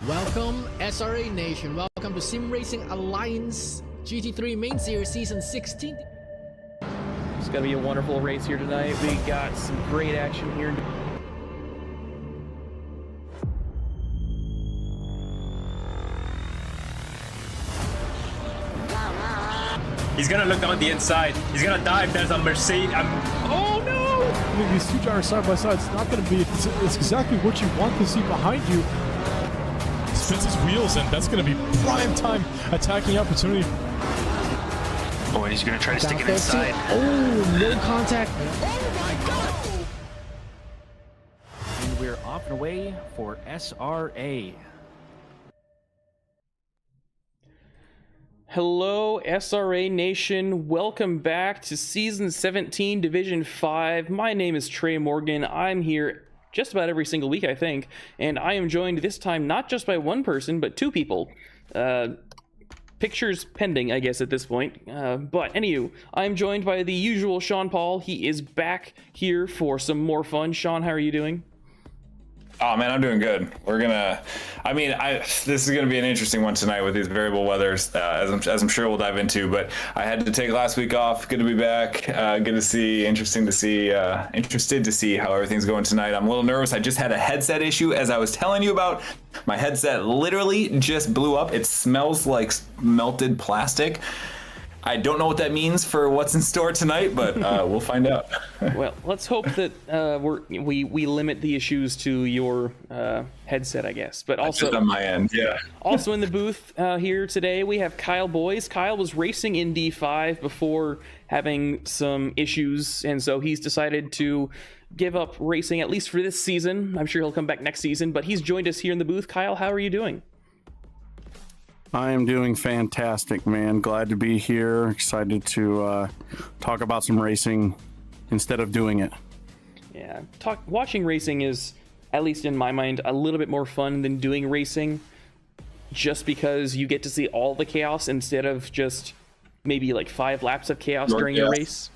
Welcome SRA Nation, welcome to Sim Racing Alliance GT3 Main Series Season 16. It's gonna be a wonderful race here tonight. We got some great action here. He's gonna look on the inside. He's gonna dive. There's a Mercedes. Oh no! I mean, these two gyros side by side, it's not going to be, it's exactly what you want to see behind you. Spins his wheels, and that's going to be prime time attacking opportunity. Oh, and he's gonna try to stick it inside. Oh, no contact. Oh my god! And we're off and away for SRA. Hello, SRA Nation. Welcome back to Season 17, Division 5. My name is Trey Morgan. I'm here just about every single week, I think, and I am joined this time not just by one person, but two people. Pictures pending, I guess, at this point. But anywho, I'm joined by the usual Sean Paul. He is back here for some more fun. Sean, how are you doing? Oh man, I'm doing good. We're gonna, this is gonna be an interesting one tonight with these variable weathers, as I'm sure we'll dive into. But I had to take last week off. Good to be back. Good to see. Interested to see how everything's going tonight. I'm a little nervous. I just had a headset issue, as I was telling you about. My headset literally just blew up. It smells like melted plastic. I don't know what that means for what's in store tonight, but we'll find out. Well, let's hope that we limit the issues to your headset, I guess. But also just on my end, yeah. Also in the booth here today, we have Kyle Boys. Kyle was racing in D5 before having some issues, and so he's decided to give up racing, at least for this season. I'm sure he'll come back next season, but he's joined us here in the booth. Kyle, how are you doing? I am doing fantastic, man. Glad to be here. Excited to talk about some racing instead of doing it. Yeah, watching racing is, at least in my mind, a little bit more fun than doing racing, just because you get to see all the chaos instead of just maybe like 5 laps of chaos during a race.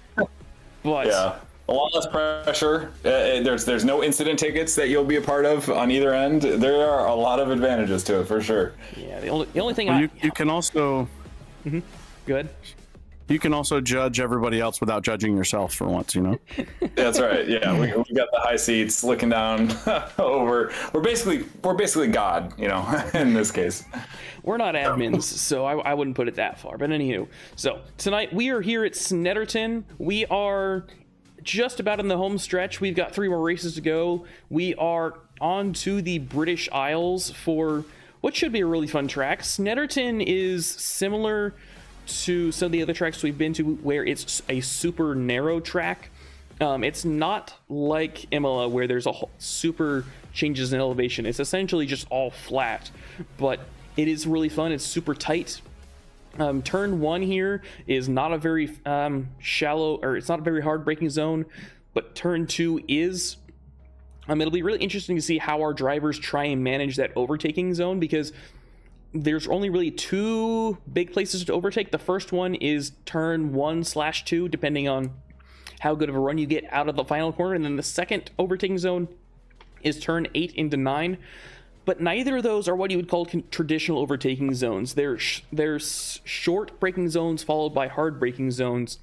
But yeah. A lot less pressure. There's no incident tickets that you'll be a part of on either end. There are a lot of advantages to it for sure. Yeah, the only thing you can also good. You can also judge everybody else without judging yourself for once, you know. That's right. Yeah, we got the high seats looking down over. We're basically God, you know, in this case. We're not admins, so I wouldn't put it that far. But anywho, so tonight we are here at Snetterton. We are just about in the home stretch. We've got 3 more races to go. We are on to the British Isles for what should be a really fun track. Snetterton is similar to some of the other tracks we've been to, where it's a super narrow track. It's not like Imola, where there's a whole super changes in elevation. It's essentially just all flat, but it is really fun. It's super tight. Turn 1 here is not a very shallow, or it's not a very hard braking zone, but turn 2 is. It'll be really interesting to see how our drivers try and manage that overtaking zone, because there's only really 2 big places to overtake. The first one is turn 1/2, depending on how good of a run you get out of the final corner, and then the second overtaking zone is turn 8 into 9. But neither of those are what you would call traditional overtaking zones. There's short braking zones followed by hard braking zones,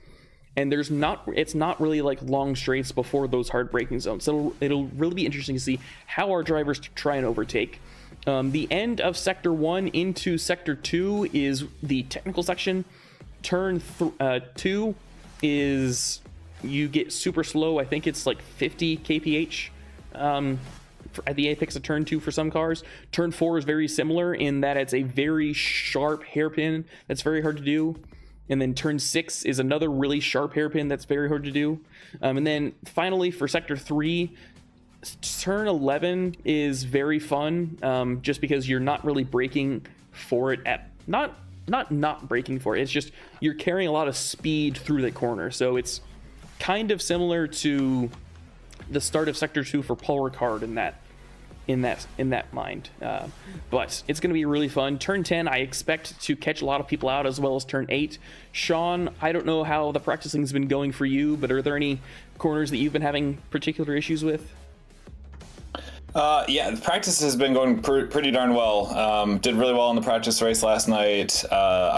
and it's not really like long straights before those hard braking zones. So it'll really be interesting to see how our drivers try and overtake. The end of Sector 1 into Sector 2 is the technical section. Turn 2 is, you get super slow. I think it's like 50 kph. At the apex of turn 2 for some cars. Turn 4 is very similar in that it's a very sharp hairpin that's very hard to do. And then turn 6 is another really sharp hairpin that's very hard to do. And then finally for Sector 3, turn 11 is very fun, just because you're not really braking for it at not braking for it. It's just you're carrying a lot of speed through the corner. So it's kind of similar to the start of Sector 2 for Paul Ricard in that mind, but it's going to be really fun. Turn 10 I expect to catch a lot of people out, as well as turn 8. Sean, I don't know how the practicing's been going for you, but are there any corners that you've been having particular issues with? Yeah, the practice has been going pretty darn well. Did really well in the practice race last night.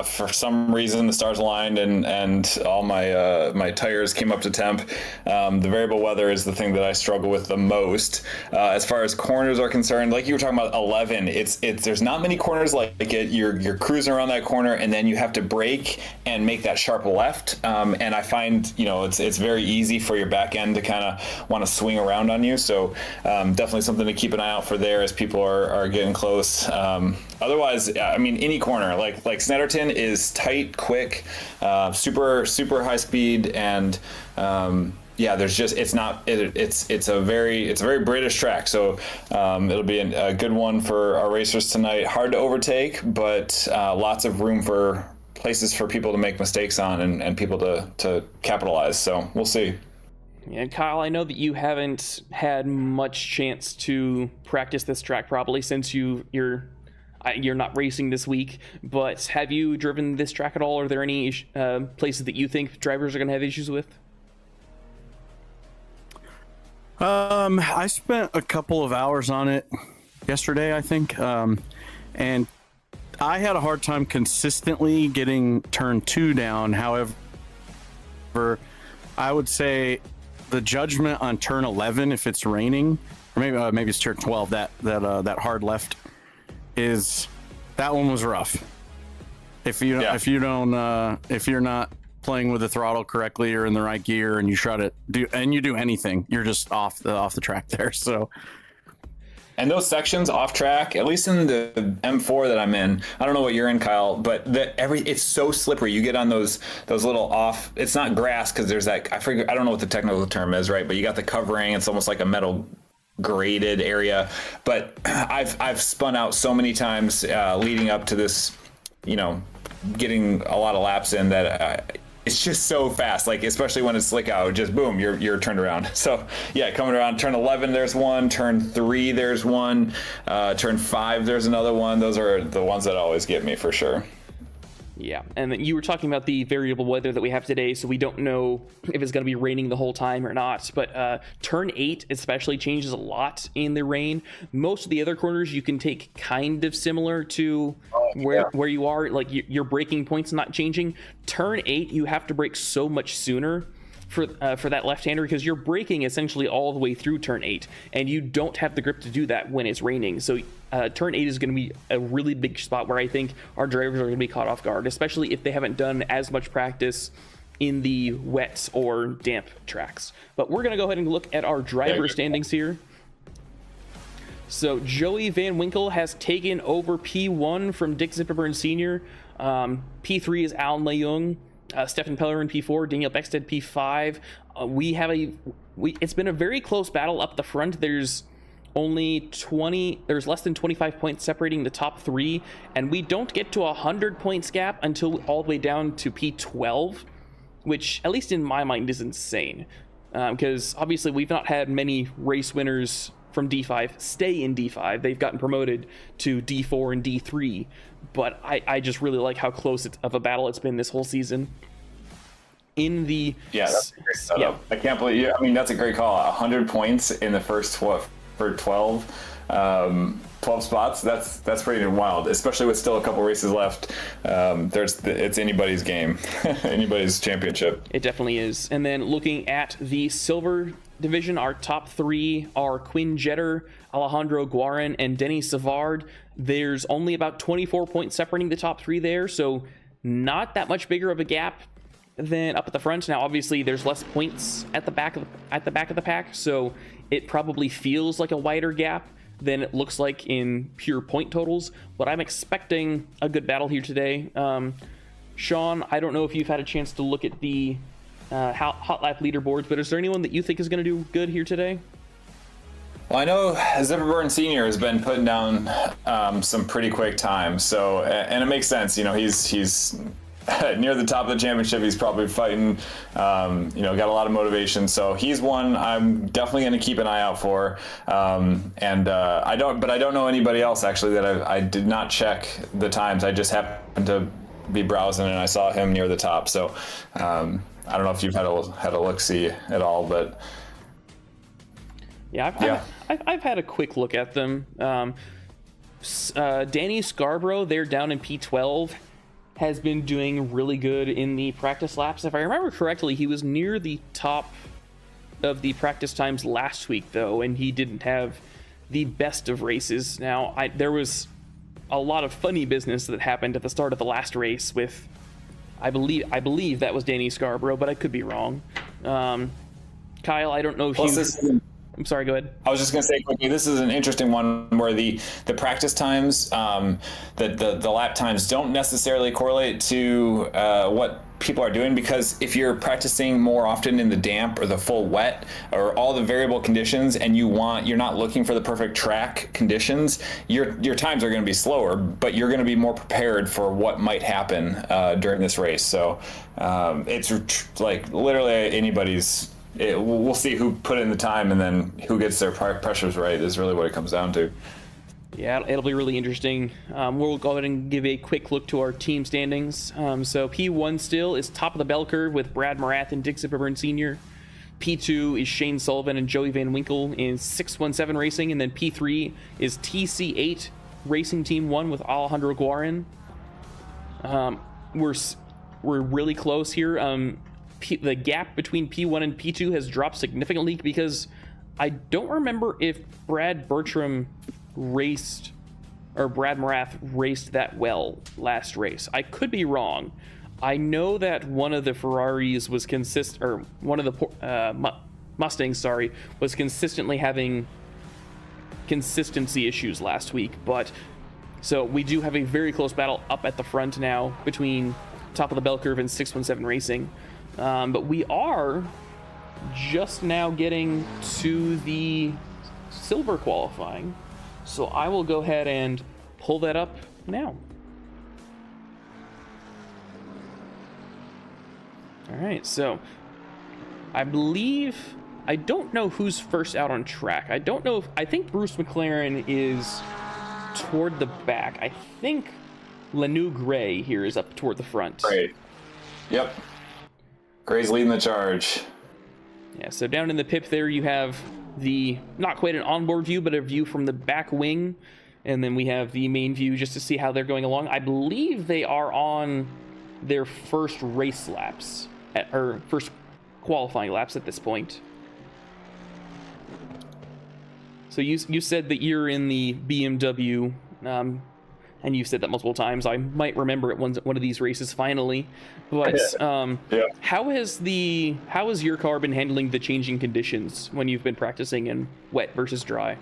For some reason, the stars aligned and all my tires came up to temp. The variable weather is the thing that I struggle with the most. As far as corners are concerned, like you were talking about 11, there's not many corners like it. You're cruising around that corner and then you have to brake and make that sharp left. And I find it's very easy for your back end to kind of want to swing around on you. So definitely something to keep an eye out for there as people are getting close. Otherwise, I mean, any corner like Snetterton is tight, quick, super high speed, and yeah, there's just it's a very British track. So it'll be a good one for our racers tonight. Hard to overtake, but lots of room for places for people to make mistakes on and people to capitalize. So we'll see. And Kyle, I know that you haven't had much chance to practice this track properly since you're not racing this week, but have you driven this track at all? Are there any places that you think drivers are going to have issues with? I spent a couple of hours on it yesterday, I think, and I had a hard time consistently getting turn 2 down. However, I would say the judgment on turn 11, if it's raining, or maybe it's turn 12, that hard left that one was rough. If you're not playing with the throttle correctly or in the right gear, and you try to do anything, you're just off the track there. So. And those sections off track, at least in the M4 that I'm in, I don't know what you're in, Kyle, but it's so slippery. You get on those little off. It's not grass because there's that. I don't know what the technical term is, right? But you got the covering. It's almost like a metal graded area. But I've spun out so many times leading up to this, getting a lot of laps in that. It's just so fast, like especially when it's slick out, just boom, you're turned around. So yeah, coming around turn 11, there's one, turn 3, there's one, turn 5, there's another one. Those are the ones that always get me for sure. Yeah, and then you were talking about the variable weather that we have today, so we don't know if it's going to be raining the whole time or not, but turn 8 especially changes a lot in the rain. Most of the other corners you can take kind of similar to where you are, like your braking point's not changing. Turn 8, you have to brake so much sooner for that left-hander because you're braking essentially all the way through turn 8, and you don't have the grip to do that when it's raining. So turn 8 is going to be a really big spot where I think our drivers are going to be caught off guard, especially if they haven't done as much practice in the wet or damp tracks. But we're going to go ahead and look at our driver standings here. So Joey Van Winkle has taken over P1 from Dick Zipperburn Sr. P3 is Alan Leung. Stefan Pellerin P4, Daniel Beckstead P5. It's been a very close battle up the front. There's less than 25 points separating the top 3, and we don't get to 100 points gap until all the way down to P12, which at least in my mind is insane, because obviously we've not had many race winners from D5 stay in D5. They've gotten promoted to D4 and D3, but I just really like how close of a battle it's been this whole season. That's a great setup. I can't believe I mean, that's a great call. 100 points in the first 12 spots. That's pretty wild, especially with still a couple races left. It's anybody's game, anybody's championship. It definitely is. And then looking at the silver division, our top 3 are Quinn Jetter, Alejandro Guarin, and Denny Savard. There's only about 24 points separating the top 3 there, so not that much bigger of a gap than up at the front. Now obviously there's less points at the back of the pack, so it probably feels like a wider gap than it looks like in pure point totals, but I'm expecting a good battle here today. Sean, I don't know if you've had a chance to look at the hot lap leaderboards, but is there anyone that you think is going to do good here today? Well, I know Zipperburn Sr. has been putting down some pretty quick times, so and it makes sense. He's near the top of the championship. He's probably fighting, got a lot of motivation. So he's one I'm definitely going to keep an eye out for. I don't know anybody else actually that I did not check the times. I just happened to be browsing and I saw him near the top. So I don't know if you've had a look see at all, but I've I've had a quick look at them. Danny Scarborough, they're down in P12, has been doing really good in the practice laps. If I remember correctly, he was near the top of the practice times last week, though, and he didn't have the best of races. Now, there was a lot of funny business that happened at the start of the last race with, I believe that was Danny Scarborough, but I could be wrong. Kyle, I don't know if I'm sorry, go ahead. I was just going to say quickly, this is an interesting one where the practice times, the lap times don't necessarily correlate to what people are doing, because if you're practicing more often in the damp or the full wet or all the variable conditions, and you're not looking for the perfect track conditions, your times are going to be slower, but you're going to be more prepared for what might happen during this race. So it's like literally anybody's. We'll see who put in the time, and then who gets their pressures right is really what it comes down to. Yeah, it'll be really interesting. We'll go ahead and give a quick look to our team standings. So P1 still is top of the bell curve with Brad Morath and Dick Zipperburn Sr. P2 is Shane Sullivan and Joey Van Winkle in 617 Racing, and then P3 is TC8 Racing Team 1 with Alejandro Guarin. We're really close here. The gap between P1 and P2 has dropped significantly because I don't remember if Brad Morath raced that well last race. I could be wrong. I know that one of the Ferraris was one of the Mustangs, was consistently having consistency issues last week. But so we do have a very close battle up at the front now between top of the bell curve and 617 Racing. But we are just now getting to the silver qualifying. So I will go ahead and pull that up now. All right, so I don't know who's first out on track. I think Bruce McLaren is toward the back. I think Lanu Gray here is up toward the front. Right. Yep. Gray's leading the charge. Yeah, so down in the pip there you have not quite an onboard view, but a view from the back wing. And then we have the main view just to see how they're going along. I believe they are on their first race laps, or first qualifying laps at this point. So you said that you're in the BMW, and you've said that multiple times. I might remember it one of these races finally. But yeah. How has your car been handling the changing conditions when you've been practicing in wet versus dry?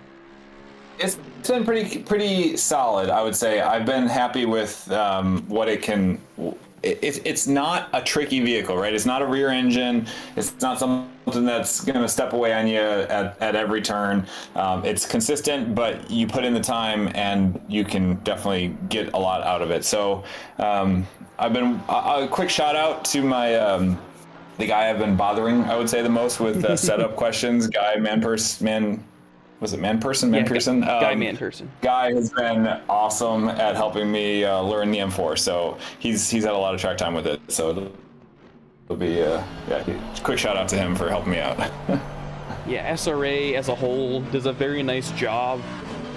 It's been pretty solid, I would say. I've been happy with what it can. It's not a tricky vehicle, right? It's not a rear engine. It's not something that's going to step away on you at every turn. It's consistent, but you put in the time and you can definitely get a lot out of it. So I've been a quick shout out to my the guy I've been bothering, I would say, the most with setup questions. Guy Manperson? Guy Manperson. Guy has been awesome at helping me learn the M4, so he's had a lot of track time with it. So it'll be quick shout out to him for helping me out. Yeah, SRA as a whole does a very nice job,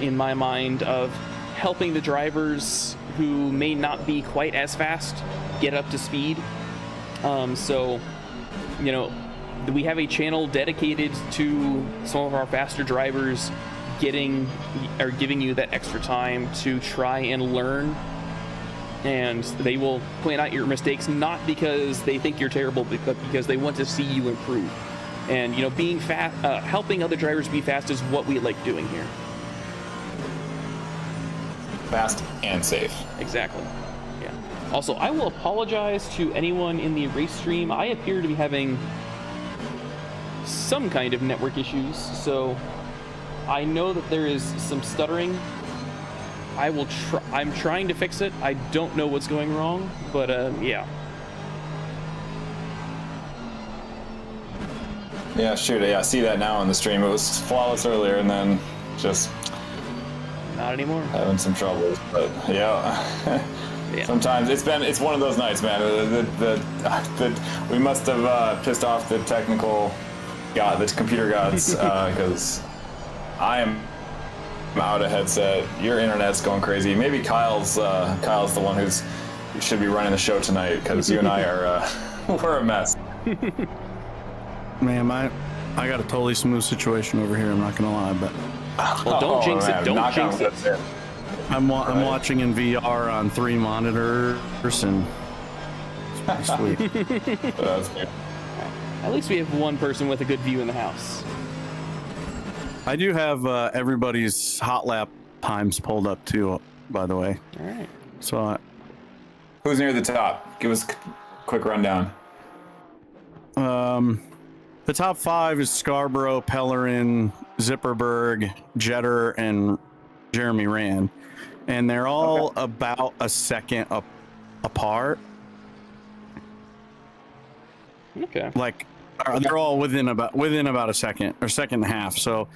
in my mind, of helping the drivers who may not be quite as fast get up to speed. So, we have a channel dedicated to some of our faster drivers giving you that extra time to try and learn, and they will point out your mistakes, not because they think you're terrible, but because they want to see you improve. And being fast, helping other drivers be fast is what we like doing here. Fast and safe. Exactly. Yeah. Also, I will apologize to anyone in the race stream. I appear to be having some kind of network issues, so I know that there is some stuttering. I'm trying to fix it. I don't know what's going wrong, but yeah. Yeah, shoot. Yeah, I see that now on the stream. It was flawless earlier, and then just not anymore. Having some troubles, but yeah. Yeah. Sometimes it's one of those nights, man. We must have pissed off the computer gods, because I am out of headset. Your internet's going crazy. Maybe Kyle's the one who should be running the show tonight, because you and I are we're a mess. Man, I got a totally smooth situation over here. I'm not gonna lie, but Well, don't jinx it. Don't Knock jinx on it. wood. I'm watching in VR on 3 monitors, and it's pretty sweet. That's good. At least we have one person with a good view in the house. I do have everybody's hot lap times pulled up too, by the way. All right. So Who's near the top? Give us a quick rundown. the top 5 is Scarborough, Pellerin, Zipperberg, Jetter, and Jeremy Rand, and they're all about a second apart. Okay. Like they're all within about a second or second and a half. So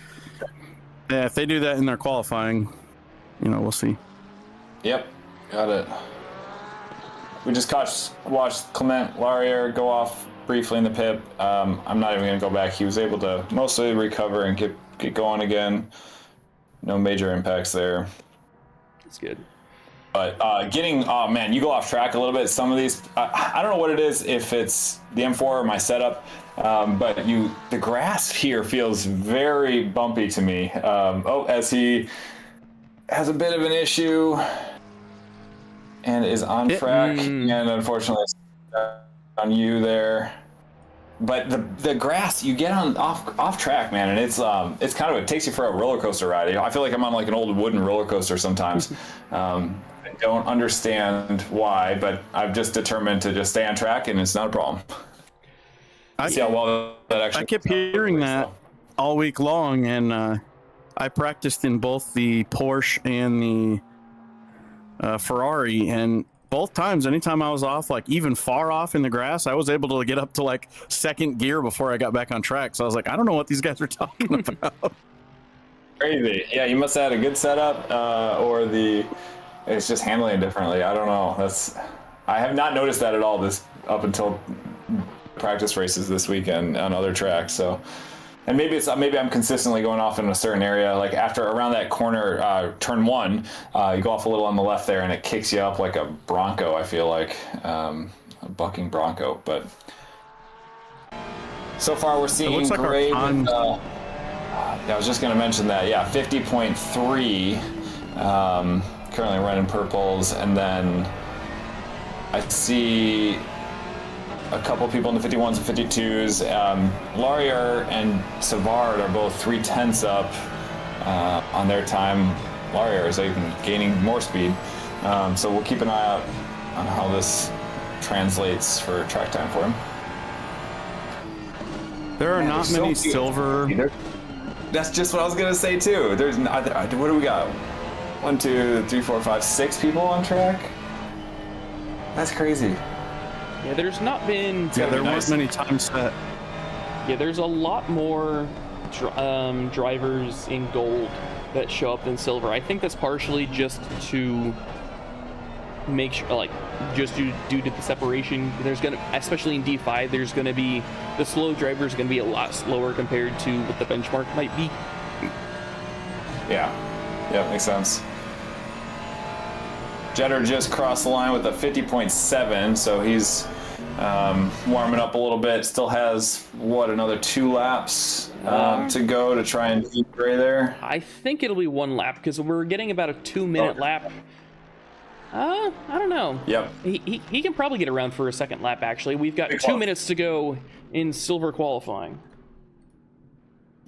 yeah, if they do that in their qualifying, we'll see. Yep, got it. We just watched Clement Laurier go off briefly in the pit. I'm not even going to go back. He was able to mostly recover and get going again. No major impacts there. That's good. But oh man, you go off track a little bit. Some of these, I don't know what it is, if it's the M4 or my setup, but the grass here feels very bumpy to me. As he has a bit of an issue and is on track, and unfortunately on you there. But the grass, you get on off track, man, and it's kind of, it takes you for a roller coaster ride. I feel like I'm on like an old wooden roller coaster sometimes. I don't understand why, but I've just determined to just stay on track, and it's not a problem. See how well that actually. I kept hearing that all week long, and I practiced in both the Porsche and the Ferrari, and both times, anytime I was off, like even far off in the grass, I was able to get up to like second gear before I got back on track. So I was like, I don't know what these guys are talking about. Crazy. Yeah, you must have had a good setup, or it's just handling it differently. I don't know. I have not noticed that at all up until practice races this weekend on other tracks. So, and maybe I'm consistently going off in a certain area. Like around that corner, turn 1, you go off a little on the left there, and it kicks you up like a Bronco. I feel like a bucking Bronco. But so far, we're seeing like great. I was just going to mention that. Yeah, 50.3. Currently running purples, and then I see a couple people in the 51s and 52s. Laurier and Savard are both 3/10 up on their time. Laurier is even gaining more speed. So we'll keep an eye out on how this translates for track time for him. There are not many silver. That's just what I was going to say, too. What do we got? 1, 2, 3, 4, 5, 6 people on track? That's crazy. Yeah, there's not been. Yeah, there weren't many times that. Yeah, there's a lot more drivers in gold that show up than silver. I think that's partially just to make sure, like, just due to the separation. There's gonna, especially in D5, there's gonna be the slow drivers gonna be a lot slower compared to what the benchmark might be. Yeah, makes sense. Jetter just crossed the line with a 50.7, so he's warming up a little bit. Still has, another 2 laps to go to try and beat Gray there? I think it'll be 1 lap, because we're getting about a 2-minute lap. I don't know. Yep. He can probably get around for a second lap, actually. We've got 2 minutes to go in silver qualifying.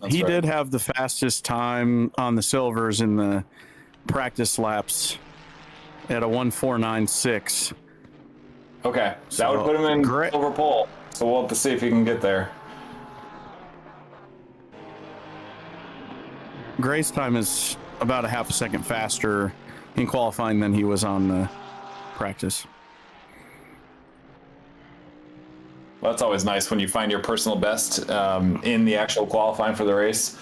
He did have the fastest time on the silvers in the practice laps at a 1:4.96. Okay, that would put him in silver pole. So we'll have to see if he can get there. Gray's time is about a half a second faster in qualifying than he was on the practice. Well, that's always nice when you find your personal best in the actual qualifying for the race.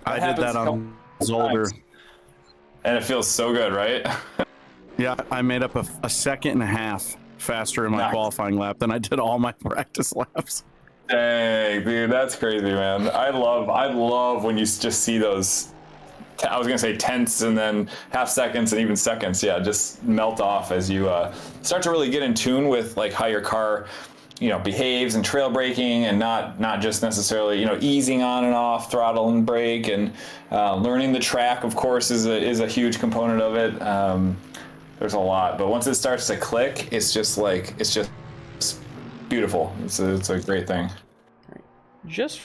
I did that on Zolder. And it feels so good, right? Yeah, I made up a second and a half faster in my qualifying lap than I did all my practice laps. Dang, dude, that's crazy, man. I love when you just see those. I was gonna say tenths and then half seconds and even seconds. Yeah, just melt off as you start to really get in tune with like how your car, behaves and trail braking, and not just necessarily easing on and off throttle and brake, and learning the track. Of course, is a huge component of it. There's a lot, but once it starts to click, it's just beautiful. It's a great thing.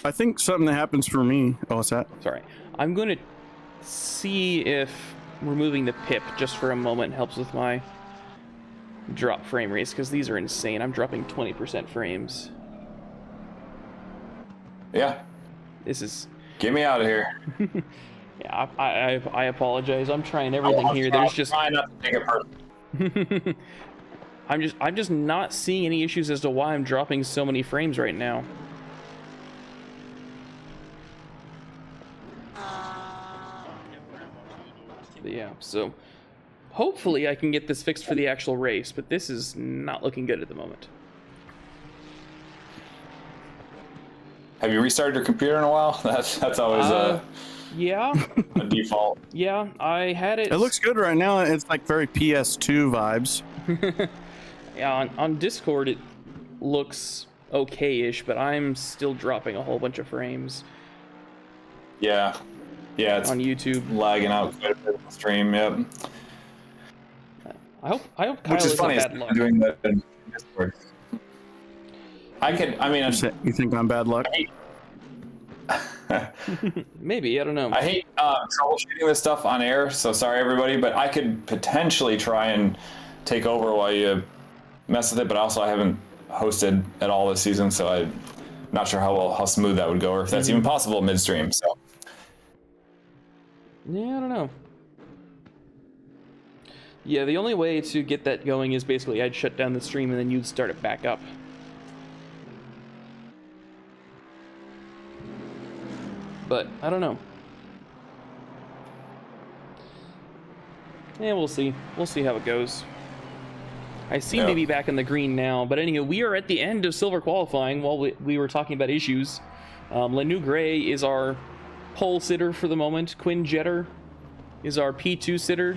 I think something that happens for me. Oh, what's that? Sorry, I'm going to see if removing the pip just for a moment helps with my drop frame rates, because these are insane. I'm dropping 20% frames. Yeah. This is... Get me out of here. Yeah, I apologize. I'm trying everything here. There's just... Try not to take it personally. I'm just not seeing any issues as to why I'm dropping so many frames right now. But yeah, so hopefully I can get this fixed for the actual race, but this is not looking good at the moment. Have you restarted your computer in a while? That's always yeah. a default. Yeah, I had it. It looks good right now. It's like very PS2 vibes. Yeah, on Discord it looks okay-ish, but I'm still dropping a whole bunch of frames. Yeah, it's on YouTube, lagging out quite a bit of the stream. Yep. I hope Kyle Which is funny. bad luck. Doing that in Discord. You think I'm bad luck? Maybe, I don't know. I hate troubleshooting this stuff on air, so sorry everybody, but I could potentially try and take over while you mess with it, but also I haven't hosted at all this season, so I'm not sure how smooth that would go, or if that's even possible midstream. So yeah, I don't know. Yeah, the only way to get that going is basically I'd shut down the stream and then you'd start it back up. But I don't know. Yeah, we'll see. We'll see how it goes. I seem to be back in the green now, but anyway, we are at the end of silver qualifying while we were talking about issues. Lenu Gray is our pole sitter for the moment. Quinn Jetter is our P2 sitter.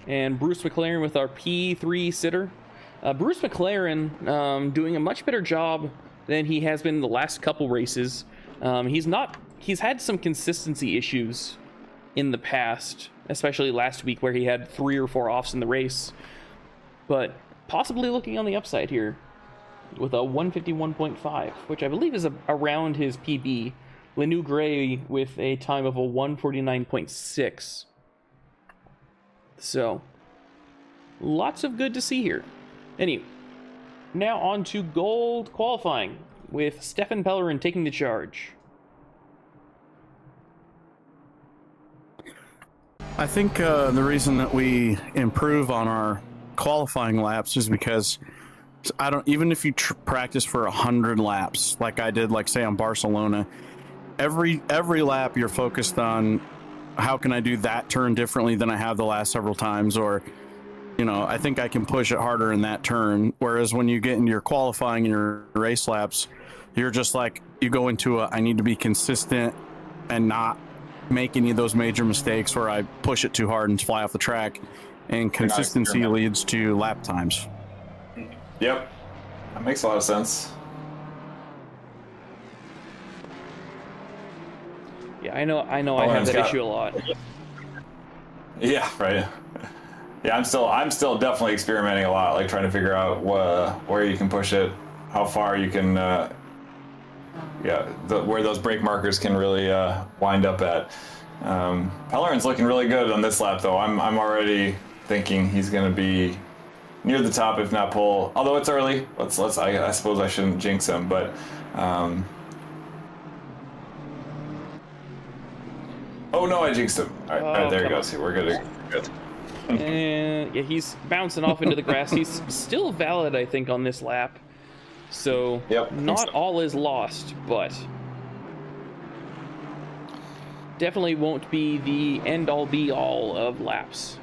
And Bruce McLaren with our P3 sitter. Bruce McLaren doing a much better job than he has been in the last couple races. He's had some consistency issues in the past, especially last week where he had 3 or 4 offs in the race. But possibly looking on the upside here with a 151.5, which I believe is around his PB. Lenu Gray with a time of a 149.6. So, lots of good to see here. Anyway, now on to gold qualifying with Stefan Pellerin taking the charge. I think the reason that we improve on our qualifying laps is because even if you practice for 100 laps, like I did, like say on Barcelona, every lap you're focused on how can I do that turn differently than I have the last several times, or I think I can push it harder in that turn. Whereas when you get into your qualifying and your race laps, you're just like, you go into I need to be consistent and not make any of those major mistakes where I push it too hard and fly off the track. And consistency leads to lap times. Yep, that makes a lot of sense. Yeah, I know. I have that issue a lot. Yeah, right. Yeah, I'm still definitely experimenting a lot, like trying to figure out where you can push it, how far you can, where those brake markers can really wind up at. Pellerin's looking really good on this lap, though. I'm already thinking he's going to be near the top, if not pole. Although it's early, I suppose I shouldn't jinx him, but. Oh no, I jinxed him. All right, there he goes. We're good. And yeah, he's bouncing off into the grass. He's still valid, I think, on this lap. So not all is lost, but definitely won't be the end-all be-all of laps.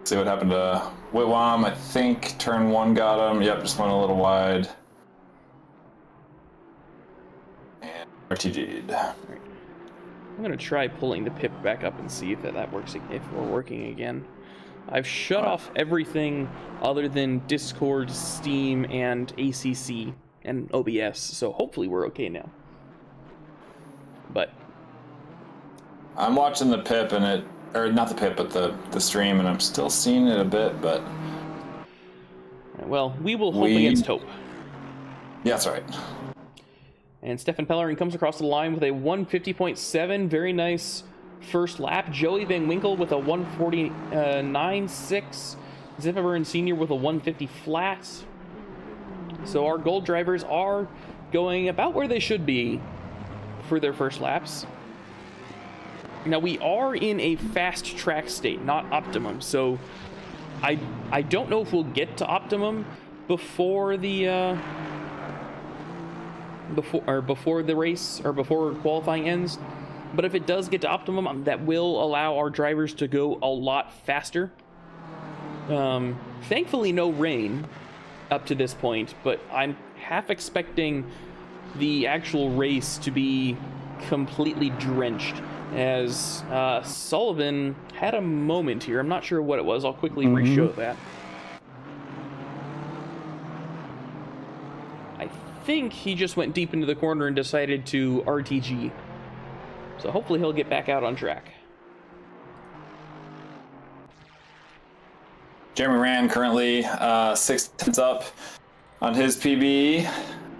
See what happened to Witwam. I think turn 1 got him. Yep, just went a little wide. And RTG'd. I'm gonna try pulling the pip back up and see if that works, if we're working again. I've shut off everything other than Discord, Steam, and ACC and OBS, so hopefully we're okay now. But I'm watching the pip and it, or not the pip, but the stream, and I'm still seeing it a bit, but... Well, we will hope against hope. Yeah, that's right. And Stefan Pellerin comes across the line with a 150.7. Very nice first lap. Joey Van Winkle with a 149.6. Zippeburn Sr. with a 150 flat. So our gold drivers are going about where they should be for their first laps. Now we are in a fast track state, not optimum. So I don't know if we'll get to optimum before the before the race or before qualifying ends, but if it does get to optimum, that will allow our drivers to go a lot faster. Thankfully no rain up to this point, but I'm half expecting the actual race to be completely drenched, as Sullivan had a moment here. I'm not sure what it was. I'll quickly re-show that. I think he just went deep into the corner and decided to RTG. So hopefully he'll get back out on track. Jeremy Rand currently 6 tenths up on his PB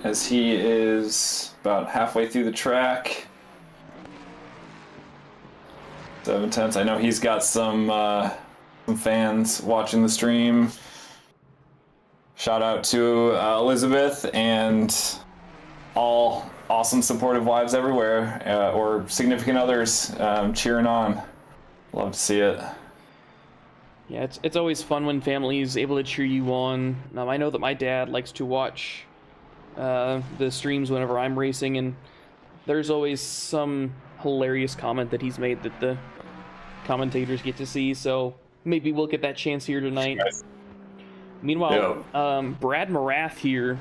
as he is about halfway through the track. 7 tenths. I know he's got some fans watching the stream. Shout out to Elizabeth and all awesome supportive wives everywhere, or significant others cheering on. Love to see it. Yeah, it's always fun when family is able to cheer you on. I know that my dad likes to watch the streams whenever I'm racing, and there's always some hilarious comment that he's made that the commentators get to see, so maybe we'll get that chance here tonight. Nice. Meanwhile, Brad Morath here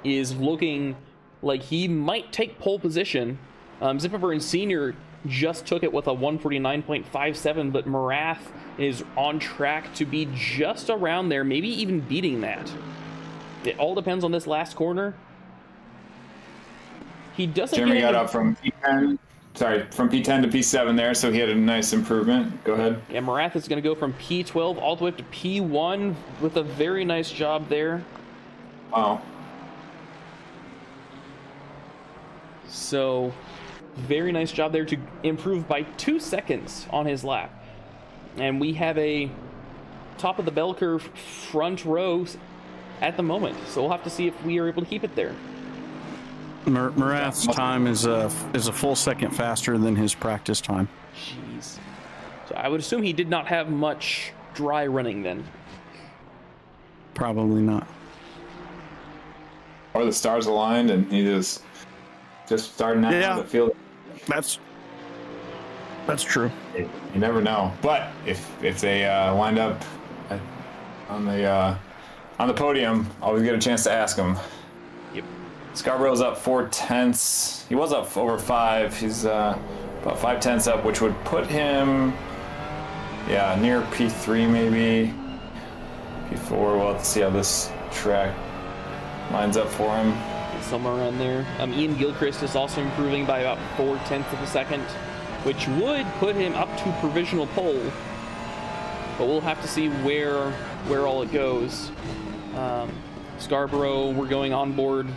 is looking like he might take pole position. Zipperburn Sr. just took it with a 149.57, but Morath is on track to be just around there, maybe even beating that. It all depends on this last corner. He doesn't. Jeremy got up from P10. Sorry, from P10 to P7 there, so he had a nice improvement. Go ahead. Yeah, Morath is going to go from P12 all the way up to P1 with a very nice job there. Wow. So, very nice job there to improve by 2 seconds on his lap. And we have a top of the bell curve front row at the moment. So we'll have to see if we are able to keep it there. Morath's time is a full second faster than his practice time. Jeez. So I would assume he did not have much dry running then. Probably not. Or the stars aligned and he just starting out on the field. That's true. You never know. But if they wind up on the podium, always get a chance to ask them. Yep. Scarborough's up 4 tenths. He was up over 5. He's about 5 tenths up, which would put him, near P3 maybe. P4. We'll have to see how this track lines up for him. Somewhere around there. Ian Gilchrist is also improving by about 4 tenths of a second, which would put him up to provisional pole. But we'll have to see where all it goes. Scarborough, we're going on board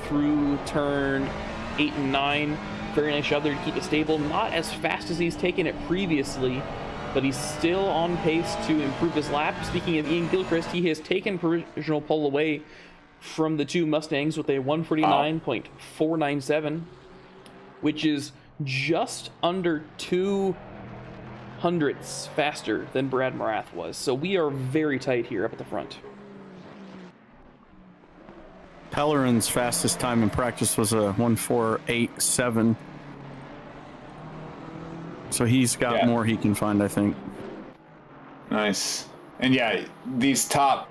through turn 8 and 9. Very nice job there to keep it stable. Not as fast as he's taken it previously, but he's still on pace to improve his lap. Speaking of Ian Gilchrist, he has taken provisional pole away from the two Mustangs with a 149.497, which is just under 2 hundredths faster than Brad Morath was. So we are very tight here up at the front. Pellerin's fastest time in practice was a 148.7. So he's got more he can find, I think. Nice. And yeah, these top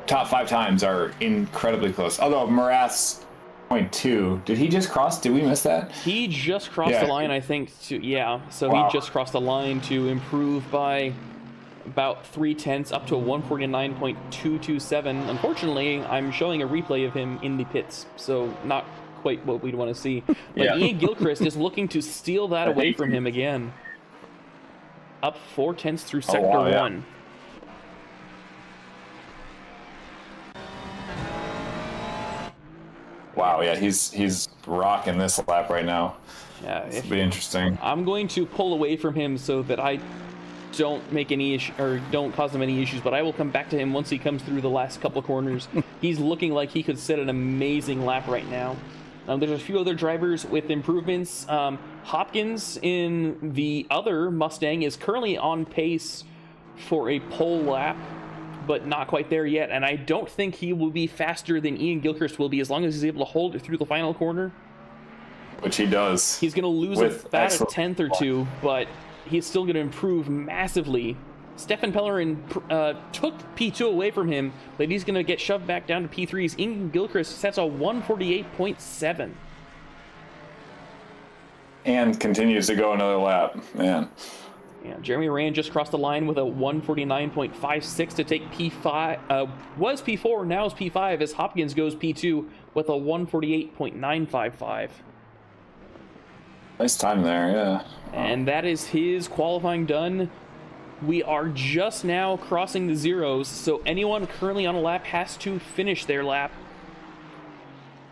5 times are incredibly close. Although Marath's 0.2, did he just cross? Did we miss that? He just crossed the line, I think. So Wow. he just crossed the line to improve by about 0.3 up to a 149.227. Unfortunately, I'm showing a replay of him in the pits, so not quite what we'd want to see. But Ian Gilchrist is looking to steal that away from him again. Up 0.4 through sector 1. Wow, yeah, he's rocking this lap right now. Yeah, it'll be interesting. I'm going to pull away from him so that I don't make any issue or don't cause him any issues, but I will come back to him once he comes through the last couple of corners. He's looking like he could set an amazing lap right now. There's a few other drivers with improvements. Hopkins in the other Mustang is currently on pace for a pole lap, but not quite there yet, and I don't think he will be faster than Ian Gilchrist will be as long as he's able to hold it through the final corner. Which he does. He's going to lose about a tenth or two, but he's still going to improve massively. Stefan Pellerin took P2 away from him, but he's going to get shoved back down to P3's. Ian Gilchrist sets a 148.7. And continues to go another lap, man. Yeah, Jeremy Rand just crossed the line with a 149.56 to take P5. Was P4, now is P5 as Hopkins goes P2 with a 148.955. Nice time there, yeah. And that is his qualifying done. We are just now crossing the zeros, so anyone currently on a lap has to finish their lap.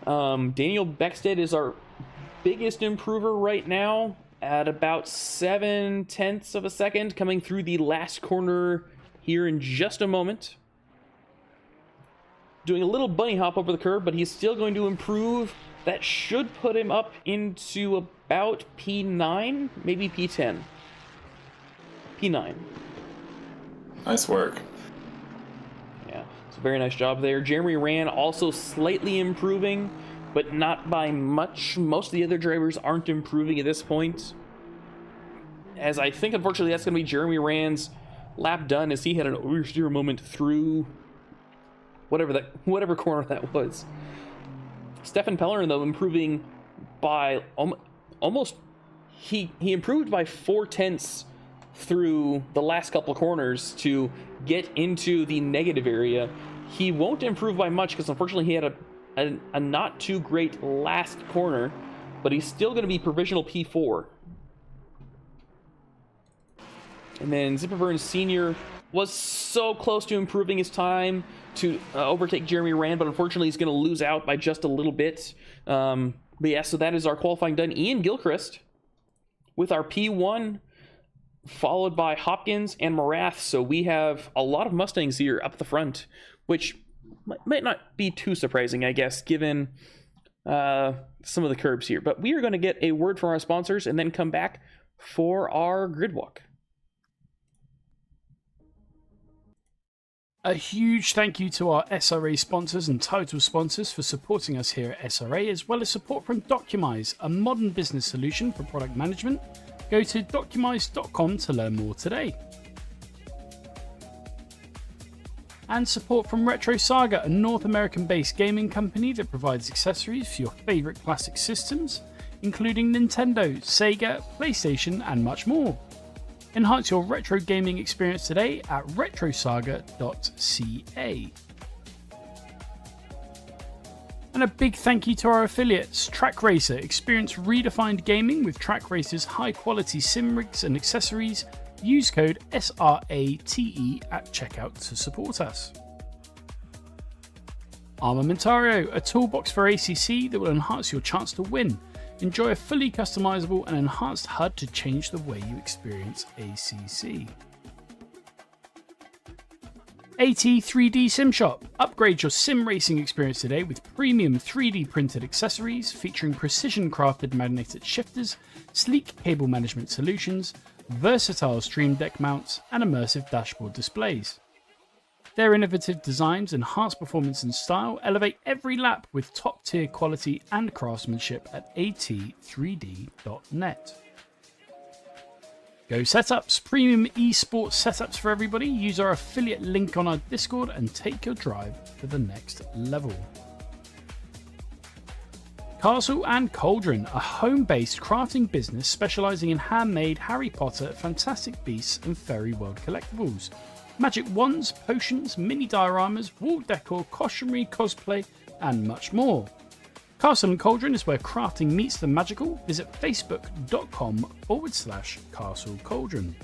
Daniel Beckstead is our biggest improver right now at about 0.7 of a second, coming through the last corner here in just a moment. Doing a little bunny hop over the curb, but he's still going to improve. That should put him up into about P9, maybe P10. P9. Nice work. Yeah, it's a very nice job there. Jeremy Rand also slightly improving, but not by much. Most of the other drivers aren't improving at this point. As I think, unfortunately, that's going to be Jeremy Rand's lap done as he had an oversteer moment through whatever corner that was. Stefan Pellerin, though, improving by almost... He improved by 0.4 through the last couple of corners to get into the negative area. He won't improve by much because, unfortunately, he had a not too great last corner, but he's still going to be provisional P4. And then Zipperburn Sr. was so close to improving his time to overtake Jeremy Rand, but unfortunately he's going to lose out by just a little bit. But yeah, so that is our qualifying done. Ian Gilchrist with our P1, followed by Hopkins and Marath. So we have a lot of Mustangs here up the front, which might not be too surprising, I guess, given some of the curbs here. But we are going to get a word from our sponsors and then come back for our grid walk. A huge thank you to our SRA sponsors and title sponsors for supporting us here at SRA, as well as support from Documise, a modern business solution for product management. Go to documise.com to learn more today. And support from Retro Saga, a North American-based gaming company that provides accessories for your favourite classic systems, including Nintendo, Sega, PlayStation, and much more. Enhance your retro gaming experience today at retrosaga.ca. And a big thank you to our affiliates, Track Racer. Experience redefined gaming with Track Racer's high quality sim rigs and accessories. Use code SRATE at checkout to support us. Armamentario, a toolbox for ACC that will enhance your chance to win. Enjoy a fully customizable and enhanced HUD to change the way you experience ACC. AT3D Sim Shop. Upgrade your sim racing experience today with premium 3D printed accessories featuring precision crafted magnetic shifters, sleek cable management solutions, versatile stream deck mounts, and immersive dashboard displays. Their innovative designs enhance performance and style, elevate every lap with top-tier quality and craftsmanship at at3d.net. Go Setups, premium esports setups for everybody. Use our affiliate link on our Discord and take your drive to the next level. Castle and Cauldron, a home-based crafting business specializing in handmade Harry Potter, Fantastic Beasts and Fairy World collectibles. Magic wands, potions, mini dioramas, wall decor, costumery, cosplay, and much more. Castle and Cauldron is where crafting meets the magical. Visit facebook.com/Castle Cauldron.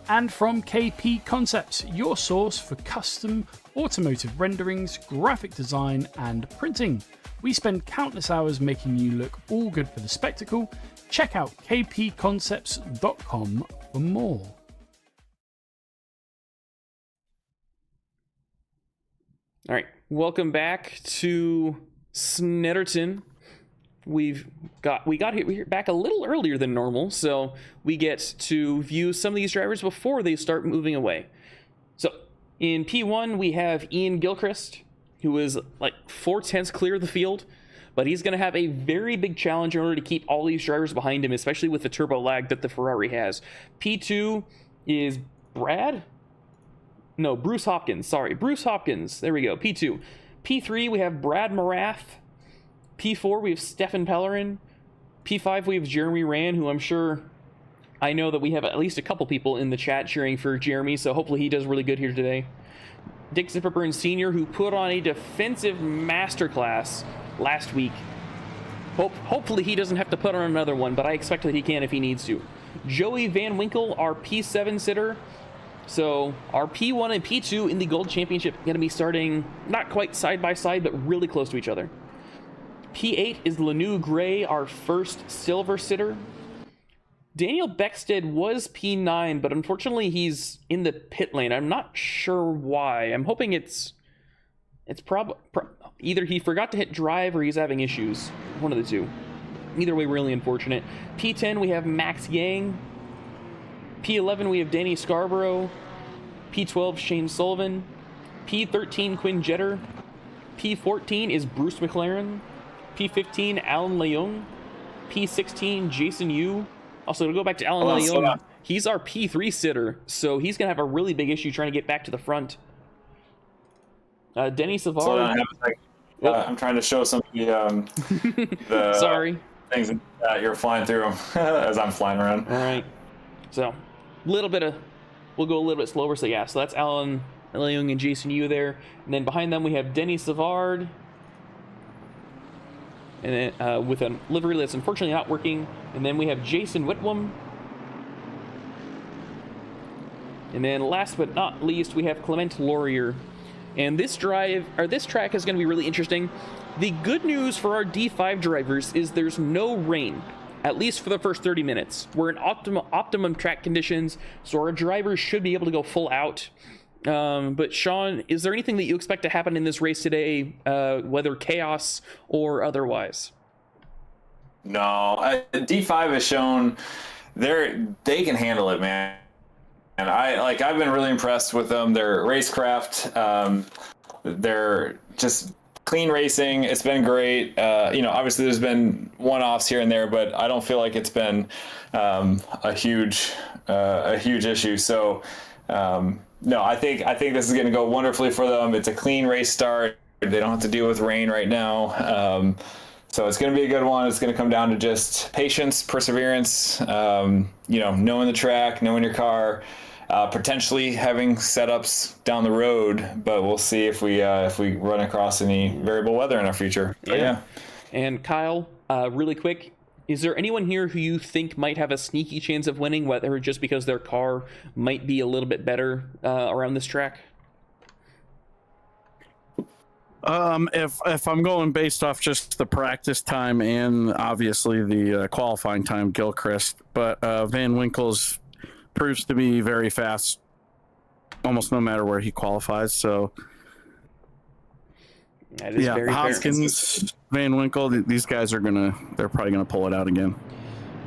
And from KP Concepts, your source for custom automotive renderings, graphic design, and printing. We spend countless hours making you look all good for the spectacle. Check out kpconcepts.com for more. All right, welcome back to Snetterton. We got here back a little earlier than normal, so we get to view some of these drivers before they start moving away. So in P1 we have Ian Gilchrist, who is like 4/10 clear of the field, but he's going to have a very big challenge in order to keep all these drivers behind him, especially with the turbo lag that the Ferrari has. P2 is Bruce Hopkins. Sorry, Bruce Hopkins. There we go. P2. P3, we have Brad Morath. P4, we have Stefan Pellerin. P5, we have Jeremy Rand, who I know that we have at least a couple people in the chat cheering for Jeremy, so hopefully he does really good here today. Dick Zipperburn Sr., who put on a defensive masterclass last week. Hopefully he doesn't have to put on another one, but I expect that he can if he needs to. Joey Van Winkle, our P7 sitter. So our P1 and P2 in the Gold Championship are going to be starting not quite side by side, but really close to each other. P8 is Lanu Gray, our first silver sitter. Daniel Beckstead was P9, but unfortunately he's in the pit lane. I'm not sure why. I'm hoping it's either he forgot to hit drive or he's having issues. One of the two. Either way, really unfortunate. P10, we have Max Yang. P11, we have Danny Scarborough. P12, Shane Sullivan. P13, Quinn Jetter. P14 is Bruce McLaren. P15, Alan Leung. P16, Jason Yu. Also, to go back to Alan Leung, he's our P3 sitter, so he's going to have a really big issue trying to get back to the front. Denny Savard. I'm trying to show some of the Sorry. Things that you're flying through them as I'm flying around. All right. So, we'll go a little bit slower. So yeah, so that's Alan Leung and Jason Yu there. And then behind them we have Denny Savard. And then with a livery that's unfortunately not working. And then we have Jason Whitwam. And then last but not least, we have Clement Laurier. And this track is going to be really interesting. The good news for our D5 drivers is there's no rain, at least for the first 30 minutes. We're in optimum track conditions, so our drivers should be able to go full out. But Sean, is there anything that you expect to happen in this race today, whether chaos or otherwise? No, D5 has shown they can handle it, man. And I've been really impressed with them. Their racecraft, they're just clean racing. It's been great. Obviously there's been one-offs here and there, but I don't feel like it's been a huge issue. So no, I think this is going to go wonderfully for them. It's a clean race start. They don't have to deal with rain right now. So it's going to be a good one. It's going to come down to just patience, perseverance, knowing the track, knowing your car, potentially having setups down the road, but we'll see if we run across any variable weather in our future. Yeah. And Kyle, really quick, is there anyone here who you think might have a sneaky chance of winning, whether just because their car might be a little bit better around this track? If I'm going based off just the practice time and obviously the qualifying time, Gilchrist, but Van Winkle's proves to be very fast almost no matter where he qualifies. So that is very Hopkins, fair. Van Winkle, these guys they're probably gonna pull it out again.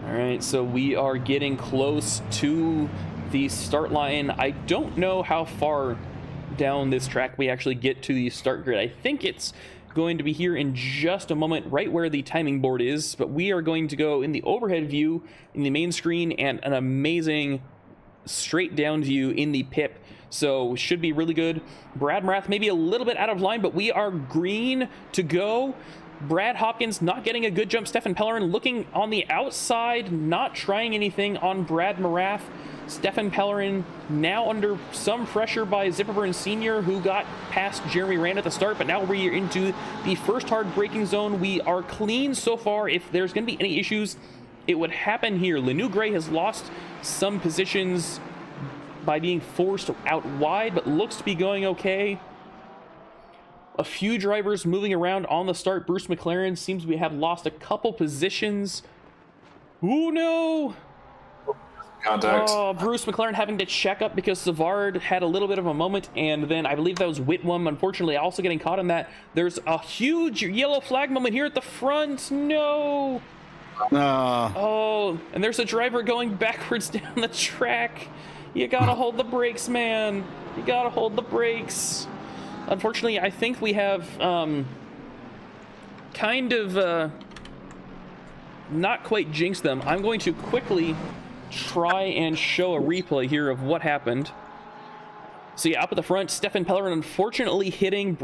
All right, so we are getting close to the start line. I don't know how far down this track we actually get to the start grid. I think it's going to be here in just a moment, right where the timing board is, but we are going to go in the overhead view in the main screen and an amazing straight down view in the pip. So should be really good. Brad Marath maybe a little bit out of line, but we are green to go. Brad Hopkins not getting a good jump. Stefan Pellerin looking on the outside, not trying anything on Brad Marath. Stefan Pellerin now under some pressure by Zipperburn Sr., who got past Jeremy Rand at the start, but now we're into the first hard braking zone. We are clean so far. If there's going to be any issues, it would happen here. Lanu Gray has lost some positions by being forced out wide, but looks to be going okay. A few drivers moving around on the start. Bruce McLaren seems to have lost a couple positions. Oh no! Contact. Oh, Bruce McLaren having to check up because Savard had a little bit of a moment, and then I believe that was Whitwam, unfortunately, also getting caught in that. There's a huge yellow flag moment here at the front. No! Oh, and there's a driver going backwards down the track. You gotta hold the brakes, man. You gotta hold the brakes. Unfortunately, I think we have kind of not quite jinxed them. I'm going to quickly try and show a replay here of what happened. So yeah, up at the front, Stefan Pellerin unfortunately hitting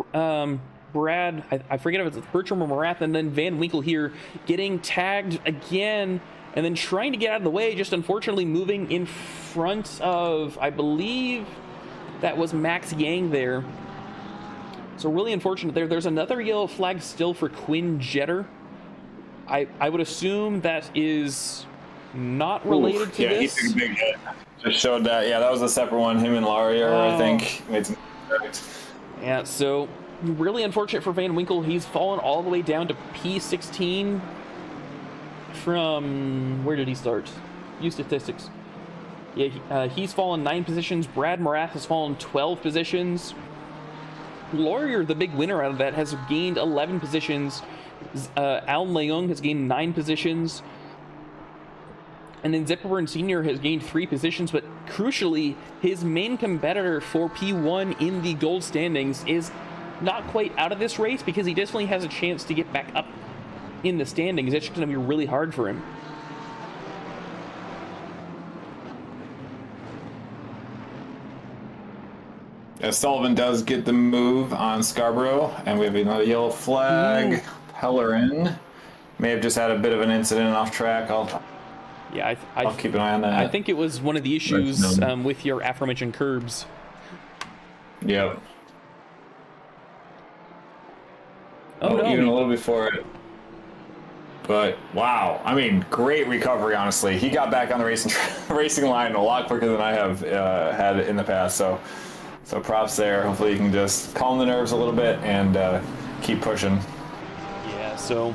Brad, I forget if it's Bertram or Marath, and then Van Winkle here getting tagged again, and then trying to get out of the way, just unfortunately moving in front of, I believe that was Max Yang there. So really unfortunate there. There's another yellow flag still for Quinn Jetter. I would assume that is not related to this. He took a big hit. Just showed that. Yeah, that was a separate one. Him and Laurier, I think. Made some mistakes. Yeah, so really unfortunate for Van Winkle. He's fallen all the way down to P16 from, where did he start? Use statistics. Yeah, he's fallen 9 positions. Brad Marath has fallen 12 positions. Laurier, the big winner out of that, has gained 11 positions. Alan Leung has gained 9 positions. And then Zipperburn Sr. has gained 3 positions, but crucially, his main competitor for P1 in the gold standings is not quite out of this race because he definitely has a chance to get back up in the standings. It's just going to be really hard for him. Sullivan does get the move on Scarborough, and we have another yellow flag. Pellerin may have just had a bit of an incident off track. I'll keep an eye on that. I think it was one of the issues with your aforementioned curbs. Yep. Oh, no. Even a little before it. But wow, I mean, great recovery. Honestly, he got back on the racing line a lot quicker than I have had in the past. So props there. Hopefully, you can just calm the nerves a little bit and keep pushing. Yeah. So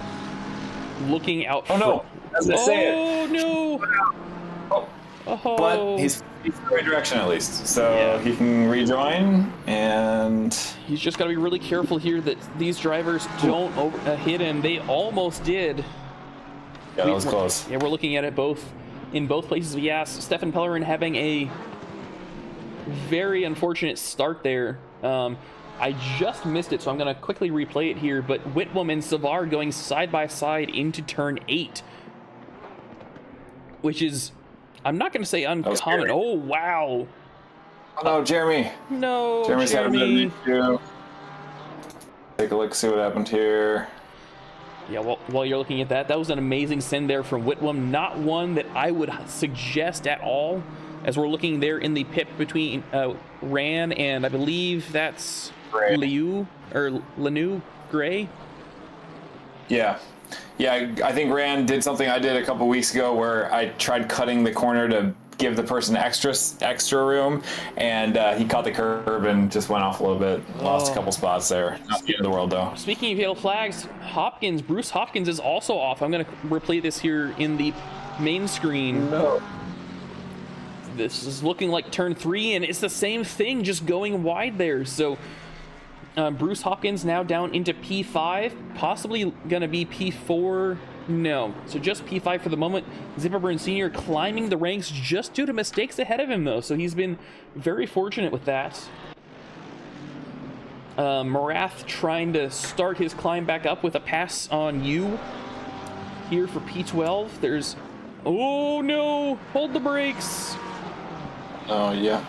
looking out. Oh no! As I say it. Oh no! Oh. But he's in the right direction at least, so he can rejoin, and he's just got to be really careful here that these drivers don't hit him. They almost did. Yeah, that was close. Yeah, we're looking at it in both places. Yes, Stefan Pellerin having a very unfortunate start there. I just missed it, so I'm going to quickly replay it here. But Whitwam and Savard going side by side into turn 8, which is, I'm not going to say uncommon. Oh, wow. Oh, no, Jeremy. No, Jeremy's Jeremy. had a bit of an issue. Take a look, see what happened here. Yeah, while you're looking at that, that was an amazing send there from Whitwam. Not one that I would suggest at all, as we're looking there in the pit between Ran and I believe that's Liu or Lanu Gray. Yeah. I think Ran did something I did a couple weeks ago where I tried cutting the corner to give the person extra room, and he caught the curb and just went off a little bit. Lost a couple spots there. Not the end of the world though. Speaking of yellow flags, Bruce Hopkins is also off. I'm going to replay this here in the main screen. No. This is looking like turn 3, and it's the same thing, just going wide there. So Bruce Hopkins now down into P5, possibly going to be P4. No, so just P5 for the moment. Zipperburn Sr. climbing the ranks just due to mistakes ahead of him, though, so he's been very fortunate with that. Morath trying to start his climb back up with a pass on you here for P12. There's, oh no, hold the brakes. Oh yeah.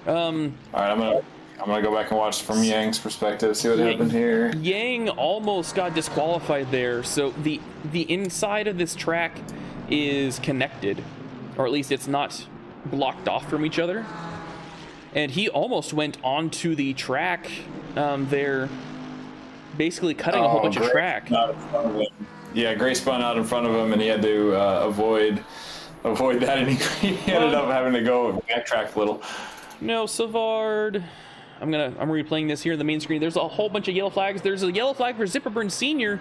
All right, I'm gonna go back and watch from Yang's perspective, see what happened here. Yang almost got disqualified there. So the inside of this track is connected, or at least it's not blocked off from each other. And he almost went onto the track there, basically cutting a whole bunch of track. Yeah, Gray spun out in front of him, and he had to avoid that, and he ended up having to go backtrack a little. No, Savard. I'm replaying this here in the main screen. There's a whole bunch of yellow flags. There's a yellow flag for Zipperburn Sr.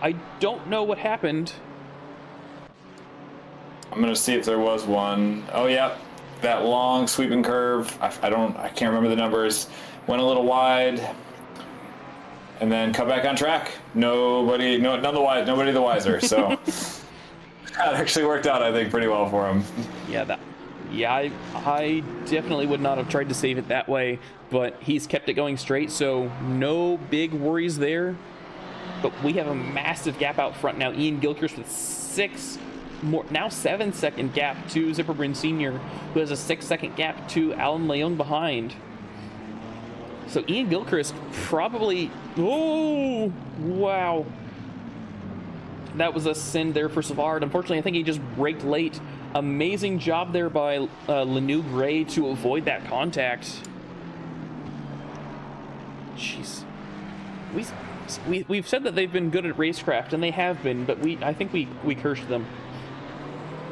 I don't know what happened. I'm gonna see if there was one. Oh yeah, that long sweeping curve. I can't remember the numbers. Went a little wide, and then cut back on track. Nobody the wiser. So that actually worked out, I think, pretty well for him. Yeah, I definitely would not have tried to save it that way, but he's kept it going straight, so no big worries there. But we have a massive gap out front now. Ian Gilchrist with 7-second gap to Zipperbrand Sr., who has a 6-second gap to Alan Leung behind. So Ian Gilchrist probably, oh, wow. That was a sin there for Savard. Unfortunately, I think he just braked late. Amazing job there by Lanu Gray to avoid that contact. Jeez. We've said that they've been good at racecraft, and they have been, but I think we cursed them.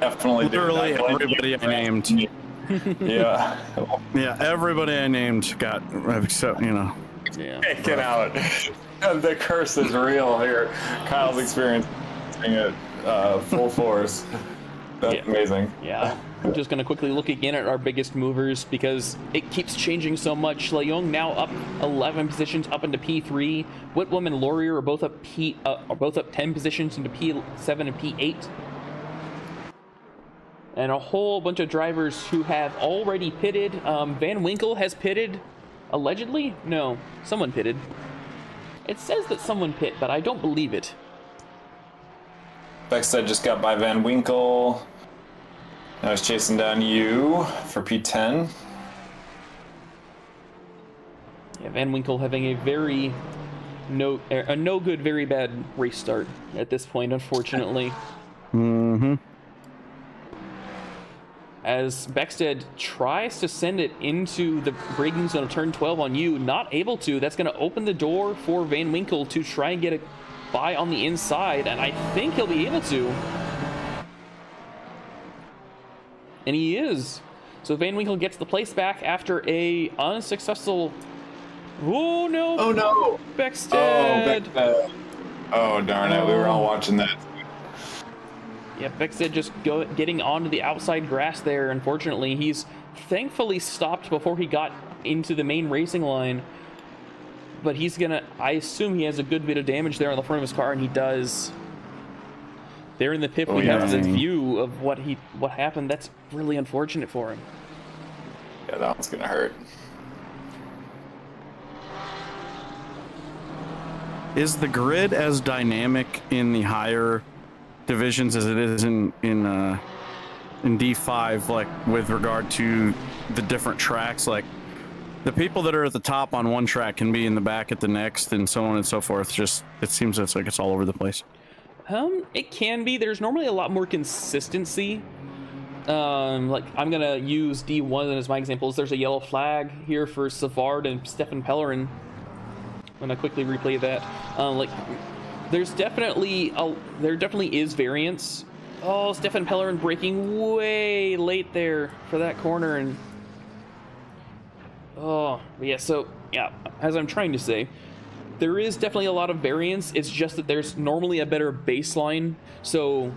Definitely. Literally everybody I named. Yeah. Yeah, everybody I named got, except, Yeah. Get out. The curse is real here. Kyle's experiencing it full force. That's amazing. Yeah. I'm just going to quickly look again at our biggest movers because it keeps changing so much. Leung now up 11 positions up into P3. Whitwam and Laurier are both up 10 positions into P7 and P8. And a whole bunch of drivers who have already pitted. Van Winkle has pitted, allegedly? No, someone pitted. It says that someone pit, but I don't believe it. Beckstead just got by Van Winkle. Now he's chasing down you for P10. Yeah, Van Winkle having a no good, very bad race start at this point, unfortunately. Mm-hmm. As Beckstead tries to send it into the braking zone of turn 12 on you, not able to. That's going to open the door for Van Winkle to try and get a by on the inside, and I think he'll be able to. And he is. So Van Winkle gets the place back after a unsuccessful... Oh no! Oh no! Beckstead! Oh, oh darn it, we were all watching that. Yeah, Beckstead just getting onto the outside grass there. Unfortunately, he's thankfully stopped before he got into the main racing line. But he's gonna, I assume he has a good bit of damage there on the front of his car, and he does. There in the pit, we have the view of what happened. That's really unfortunate for him. Yeah, that one's gonna hurt. Is the grid as dynamic in the higher divisions as it is in D5, like with regard to the different tracks? Like the people that are at the top on one track can be in the back at the next, and so on and so forth. Just it seems it's like it's all over the place. It can be. There's normally a lot more consistency. Like I'm gonna use D1 as my examples. There's a yellow flag here for Savard and Stefan Pellerin. I'm gonna quickly replay that. Like there definitely is variance. Oh, Stefan Pellerin braking way late there for that corner, and oh yeah. So yeah, as I'm trying to say, there is definitely a lot of variance. It's just that there's normally a better baseline, so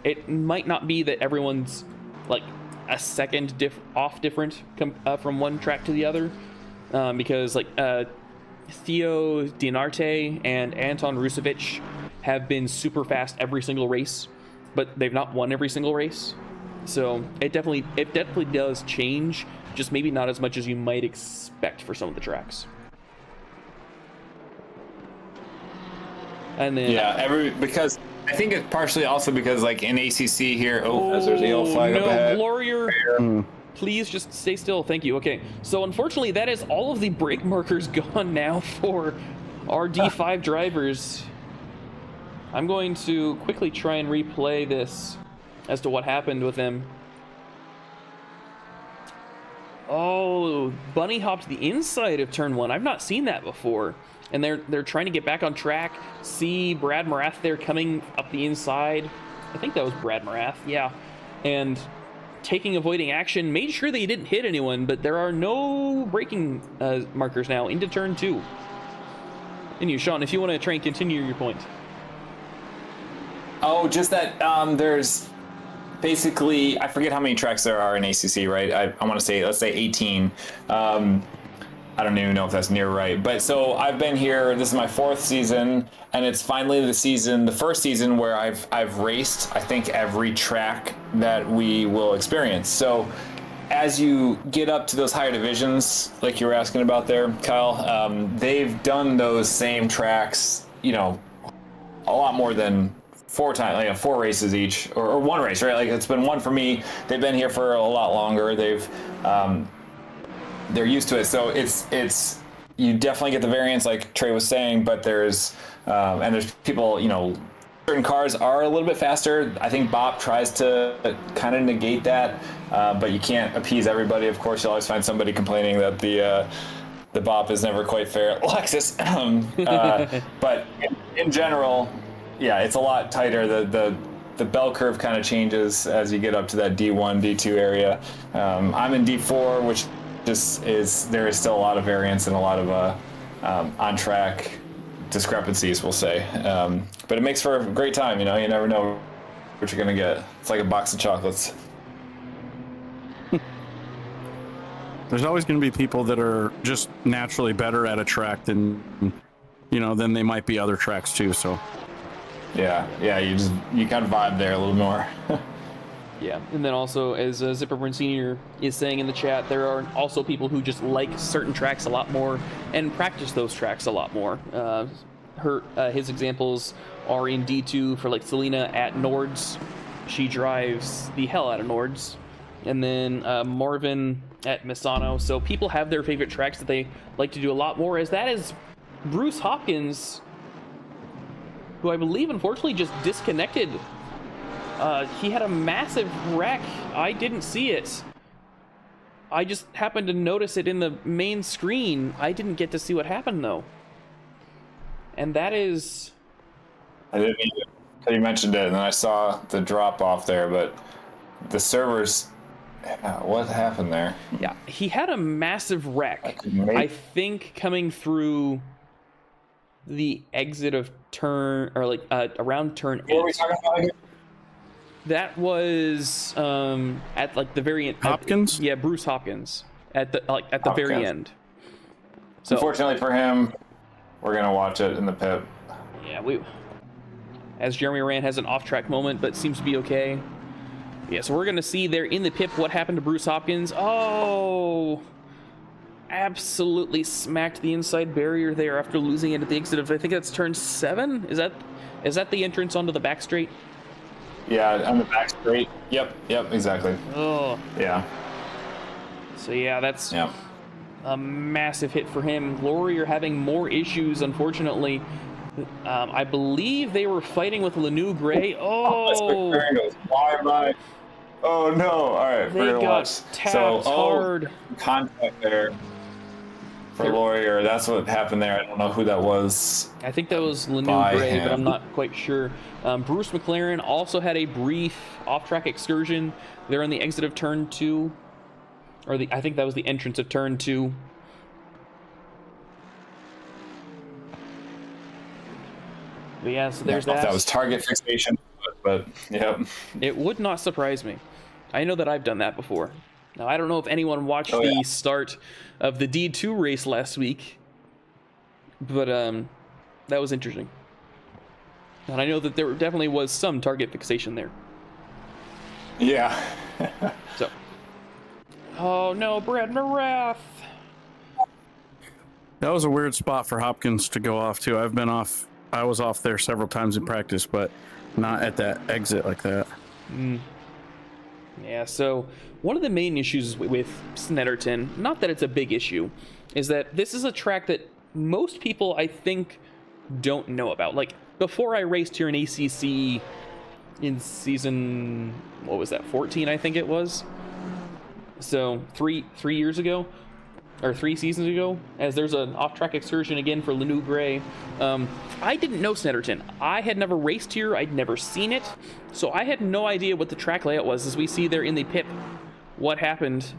it might not be that everyone's like a second different from one track to the other, because like Theo Dinarte and Anton Rusevic have been super fast every single race, but they've not won every single race. So it definitely does change, just maybe not as much as you might expect for some of the tracks. And then because I think it's partially also because like in ACC here, as there's a yellow flag up ahead. Glorier, please just stay still. Thank you. Okay, so unfortunately that is all of the brake markers gone now for our D5 drivers. I'm going to quickly try and replay this as to what happened with them. Oh, bunny hopped the inside of turn 1. I've not seen that before. And they're trying to get back on track. See Brad Morath there coming up the inside. I think that was Brad Morath, yeah. And avoiding action, made sure that he didn't hit anyone, but there are no braking markers now into turn 2. And you, Sean, if you want to try and continue your point. Oh, just that there's basically, I forget how many tracks there are in ACC, right? I want to say, let's say 18. I don't even know if that's near right. But so I've been here, this is my 4th season, and it's finally the first season where I've raced, I think, every track that we will experience. So as you get up to those higher divisions, like you were asking about there, Kyle, they've done those same tracks, you know, a lot more than 4 times, like 4 races each, or 1 race, right? Like it's been 1 for me. They've been here for a lot longer. They're used to it. So it's you definitely get the variance, like Trey was saying, but there's people, you know, certain cars are a little bit faster. I think Bop tries to kind of negate that, but you can't appease everybody. Of course, you'll always find somebody complaining that the Bop is never quite fair at Lexus. But in general, yeah, it's a lot tighter. The bell curve kind of changes as you get up to that D1, D2 area. I'm in D4, which there is still a lot of variance and a lot of on-track discrepancies, we'll say. But it makes for a great time, you know. You never know what you're going to get. It's like a box of chocolates. There's always going to be people that are just naturally better at a track than they might be other tracks too, so. Yeah, you kind of vibe there a little more. Yeah, and then also, as Zipperburn Senior is saying in the chat, there are also people who just like certain tracks a lot more and practice those tracks a lot more. His examples are in D2 for like Selena at Nords. She drives the hell out of Nords. And then Marvin at Misano. So people have their favorite tracks that they like to do a lot more, as that is Bruce Hopkins, who I believe unfortunately just disconnected. He had a massive wreck. I didn't see it. I just happened to notice it in the main screen. I didn't get to see what happened though. And that is... I didn't either. You mentioned it, and then I saw the drop off there, but the servers... what happened there? Yeah, he had a massive wreck. I think coming through the exit of turn, or like around turn 8. What are we talking about again? That was at like the very end. Hopkins? Yeah, Bruce Hopkins at the very end. So unfortunately for him, we're gonna watch it in the pit. Yeah, as Jeremy Rand has an off-track moment, but seems to be okay. Yeah, so we're gonna see there in the pit what happened to Bruce Hopkins. Oh, absolutely smacked the inside barrier there after losing it at the exit of, I think that's turn 7. Is that the entrance onto the back straight? Yeah, on the back straight. Yep, exactly. Oh. Yeah. So yeah, that's a massive hit for him. Glory are having more issues, unfortunately. I believe they were fighting with Lanou Gray. Oh! Bye. Oh no! All right, they we're gonna got watch. Tapped hard. Contact there for Laurier. That's what happened there. I don't know who that was. I think that was Lanou Gray, but I'm not quite sure. Bruce McLaren also had a brief off-track excursion there on the exit of turn 2, or I think that was the entrance of turn 2. But yeah, so there's that. That was target fixation, but yep. It would not surprise me. I know that I've done that before. Now, I don't know if anyone watched the start of the D2 race last week, but that was interesting. And I know that there definitely was some target fixation there. Yeah, So, oh no, Brad Marath. That was a weird spot for Hopkins to go off to. I was off there several times in practice, but not at that exit like that. Yeah, so one of the main issues with Snetterton, not that it's a big issue, is that this is a track that most people, I think, don't know about. Like, before I raced here in ACC in season, what was that, 14, I think it was? So, three years ago, or 3 seasons ago, as there's an off-track excursion again for Lanu Gray. I didn't know Snetterton. I had never raced here. I'd never seen it. So I had no idea what the track layout was. As we see there in the pip, what happened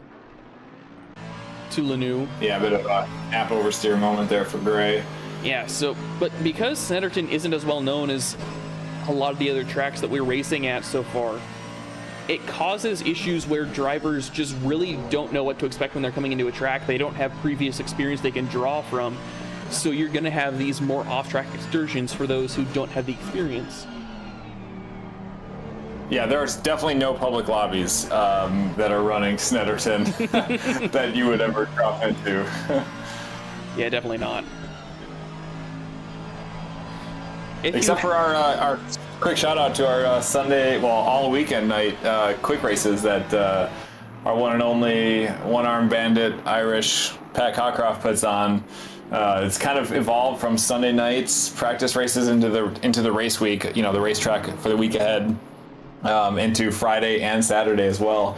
to Lanu. Yeah, a bit of a app oversteer moment there for Gray. Yeah, so, but because Snetterton isn't as well known as a lot of the other tracks that we're racing at so far, it causes issues where drivers just really don't know what to expect when they're coming into a track. They don't have previous experience they can draw from. So you're going to have these more off-track excursions for those who don't have the experience. Yeah, there's definitely no public lobbies that are running Snetterton that you would ever drop into. Yeah, definitely not. Except for our quick shout out to our Sunday, well, all weekend night quick races that our one and only one-armed bandit Irish Pat Cockcroft puts on. It's kind of evolved from Sunday nights practice races into the race week, you know, the racetrack for the week ahead, into Friday and Saturday as well.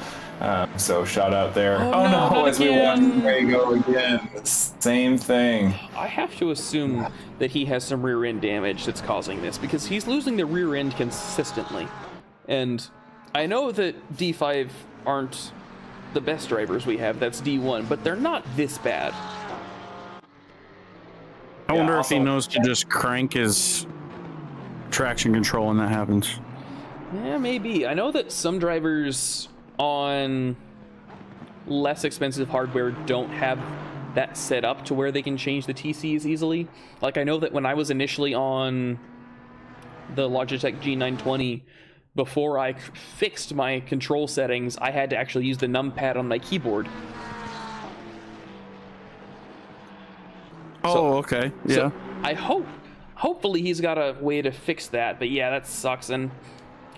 So shout out there. Oh no, as we watch Ray go again, same thing. I have to assume that he has some rear end damage that's causing this, because he's losing the rear end consistently. And I know that D5 aren't the best drivers we have, that's D1, but they're not this bad. I wonder if he knows to just crank his traction control when that happens. Yeah, maybe. I know that some drivers on less expensive hardware don't have that set up to where they can change the TCs easily. Like, I know that when I was initially on the Logitech G920, before I fixed my control settings, I had to actually use the numpad on my keyboard. Oh, okay. Yeah. So I hopefully he's got a way to fix that, but yeah, that sucks. And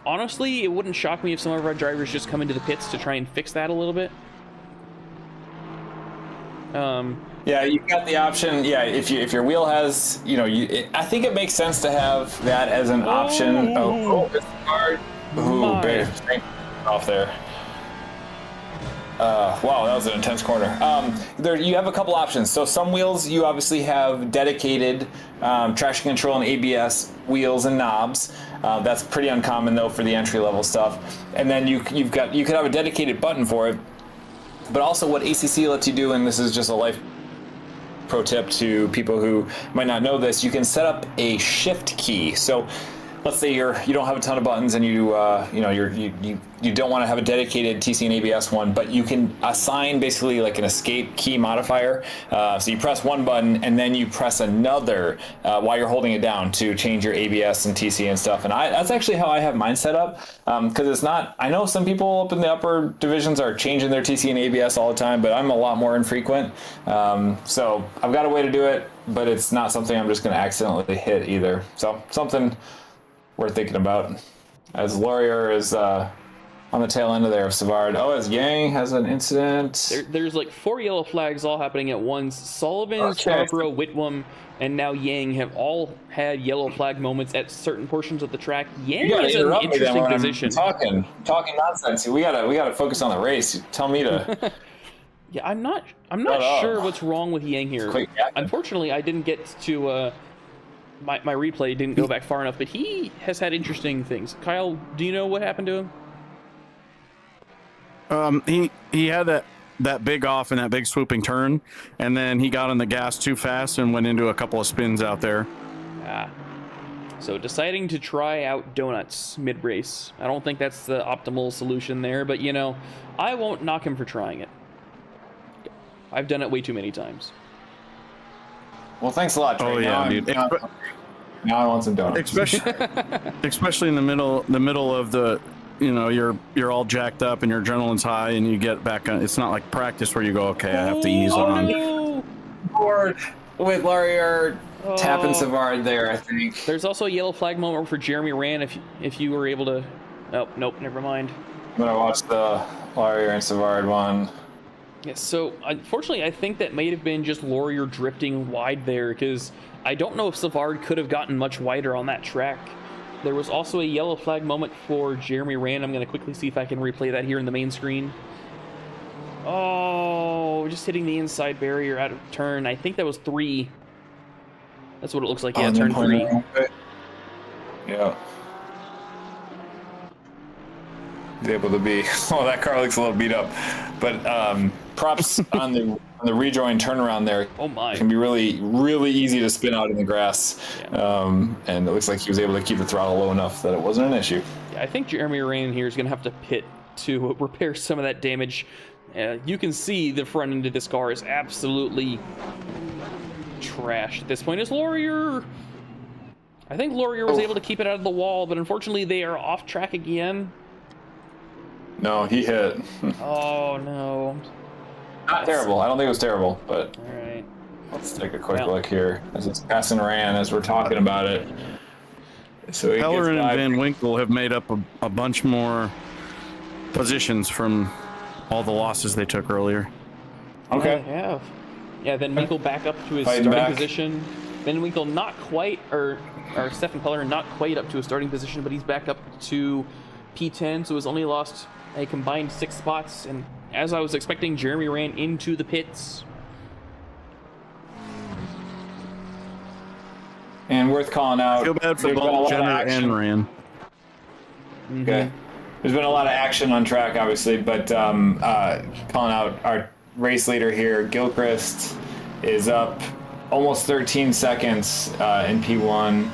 honestly, it wouldn't shock me if some of our drivers just come into the pits to try and fix that a little bit. Yeah, you've got the option. Yeah, if your wheel has, you know, I think it makes sense to have that as an option. Oh, it's hard. Ooh, babe, off there. Wow, that was an intense corner. You have a couple options. So some wheels, you obviously have dedicated traction control and ABS wheels and knobs. That's pretty uncommon though for the entry level stuff. And then you could have a dedicated button for it. But also what ACC lets you do, and this is just a life pro tip to people who might not know this, you can set up a shift key. So let's say you don't have a ton of buttons and you don't want to have a dedicated TC and ABS one, but you can assign basically like an escape key modifier. So you press one button and then you press another while you're holding it down to change your ABS and TC and stuff. And that's actually how I have mine set up, because it's not. I know some people up in the upper divisions are changing their TC and ABS all the time, but I'm a lot more infrequent. So I've got a way to do it, but it's not something I'm just going to accidentally hit either. So something worth thinking about. As Laurier is on the tail end of there of Savard. Oh, as Yang has an incident. There's like 4 yellow flags all happening at once. Sullivan, Scarborough, Whitwam, and now Yang have all had yellow flag moments at certain portions of the track. Yang is in an interesting position. I'm talking nonsense. We gotta focus on the race. Tell me to. Yeah, I'm not sure what's wrong with Yang here. Unfortunately, I didn't get to. My replay didn't go back far enough, but he has had interesting things. Kyle, do you know what happened to him? He had that big off and that big swooping turn, and then he got on the gas too fast and went into a couple of spins out there. So deciding to try out donuts mid-race. I don't think that's the optimal solution there, but you know, I won't knock him for trying it. I've done it way too many times. Well, thanks a lot, Trey. Oh yeah, dude. Now I want some donuts. Especially in the middle of the you're all jacked up and your adrenaline's high, and you get back on. It's not like practice where you go, okay, I have to ease on. No! Board with Laurier tapping Savard there, I think. There's also a yellow flag moment for Jeremy Rand if you were able to. Oh, nope, never mind. I'm gonna watch the Laurier and Savard one. Yeah, so unfortunately, I think that may have been just Laurier drifting wide there, because I don't know if Savard could have gotten much wider on that track. There was also a yellow flag moment for Jeremy Rand. I'm going to quickly see if I can replay that here in the main screen. Oh, just hitting the inside barrier out of turn. I think that was 3. That's what it looks like. Yeah, turn 3. Yeah. He's able to be. Oh, that car looks a little beat up, but props on the rejoin turnaround there. Oh my! It can be really easy to spin out in the grass, and it looks like he was able to keep the throttle low enough that it wasn't an issue. Yeah, I think Jeremy Rand here is going to have to pit to repair some of that damage. You can see the front end of this car is absolutely trashed at this point. Is Laurier? I think Laurier was able to keep it out of the wall, but unfortunately they are off track again. No, he hit. Oh no. Not terrible. I don't think it was terrible, but all right. Let's take a quick look here as it's passing Rand as we're talking about it. So Pellerin and Van Winkle have made up a bunch more positions from all the losses they took earlier. Okay. Yeah, Van Winkle back up to his starting position. Van Winkle not quite, or Stefan Pellerin not quite up to his starting position, but he's back up to P10, so he's only lost a combined 6 spots. And as I was expecting, Jeremy ran into the pits. And worth calling out. I feel bad for both Jenner and Rand. Okay. There's been a lot of action on track, obviously, but calling out our race leader here, Gilchrist, is up almost 13 seconds in P1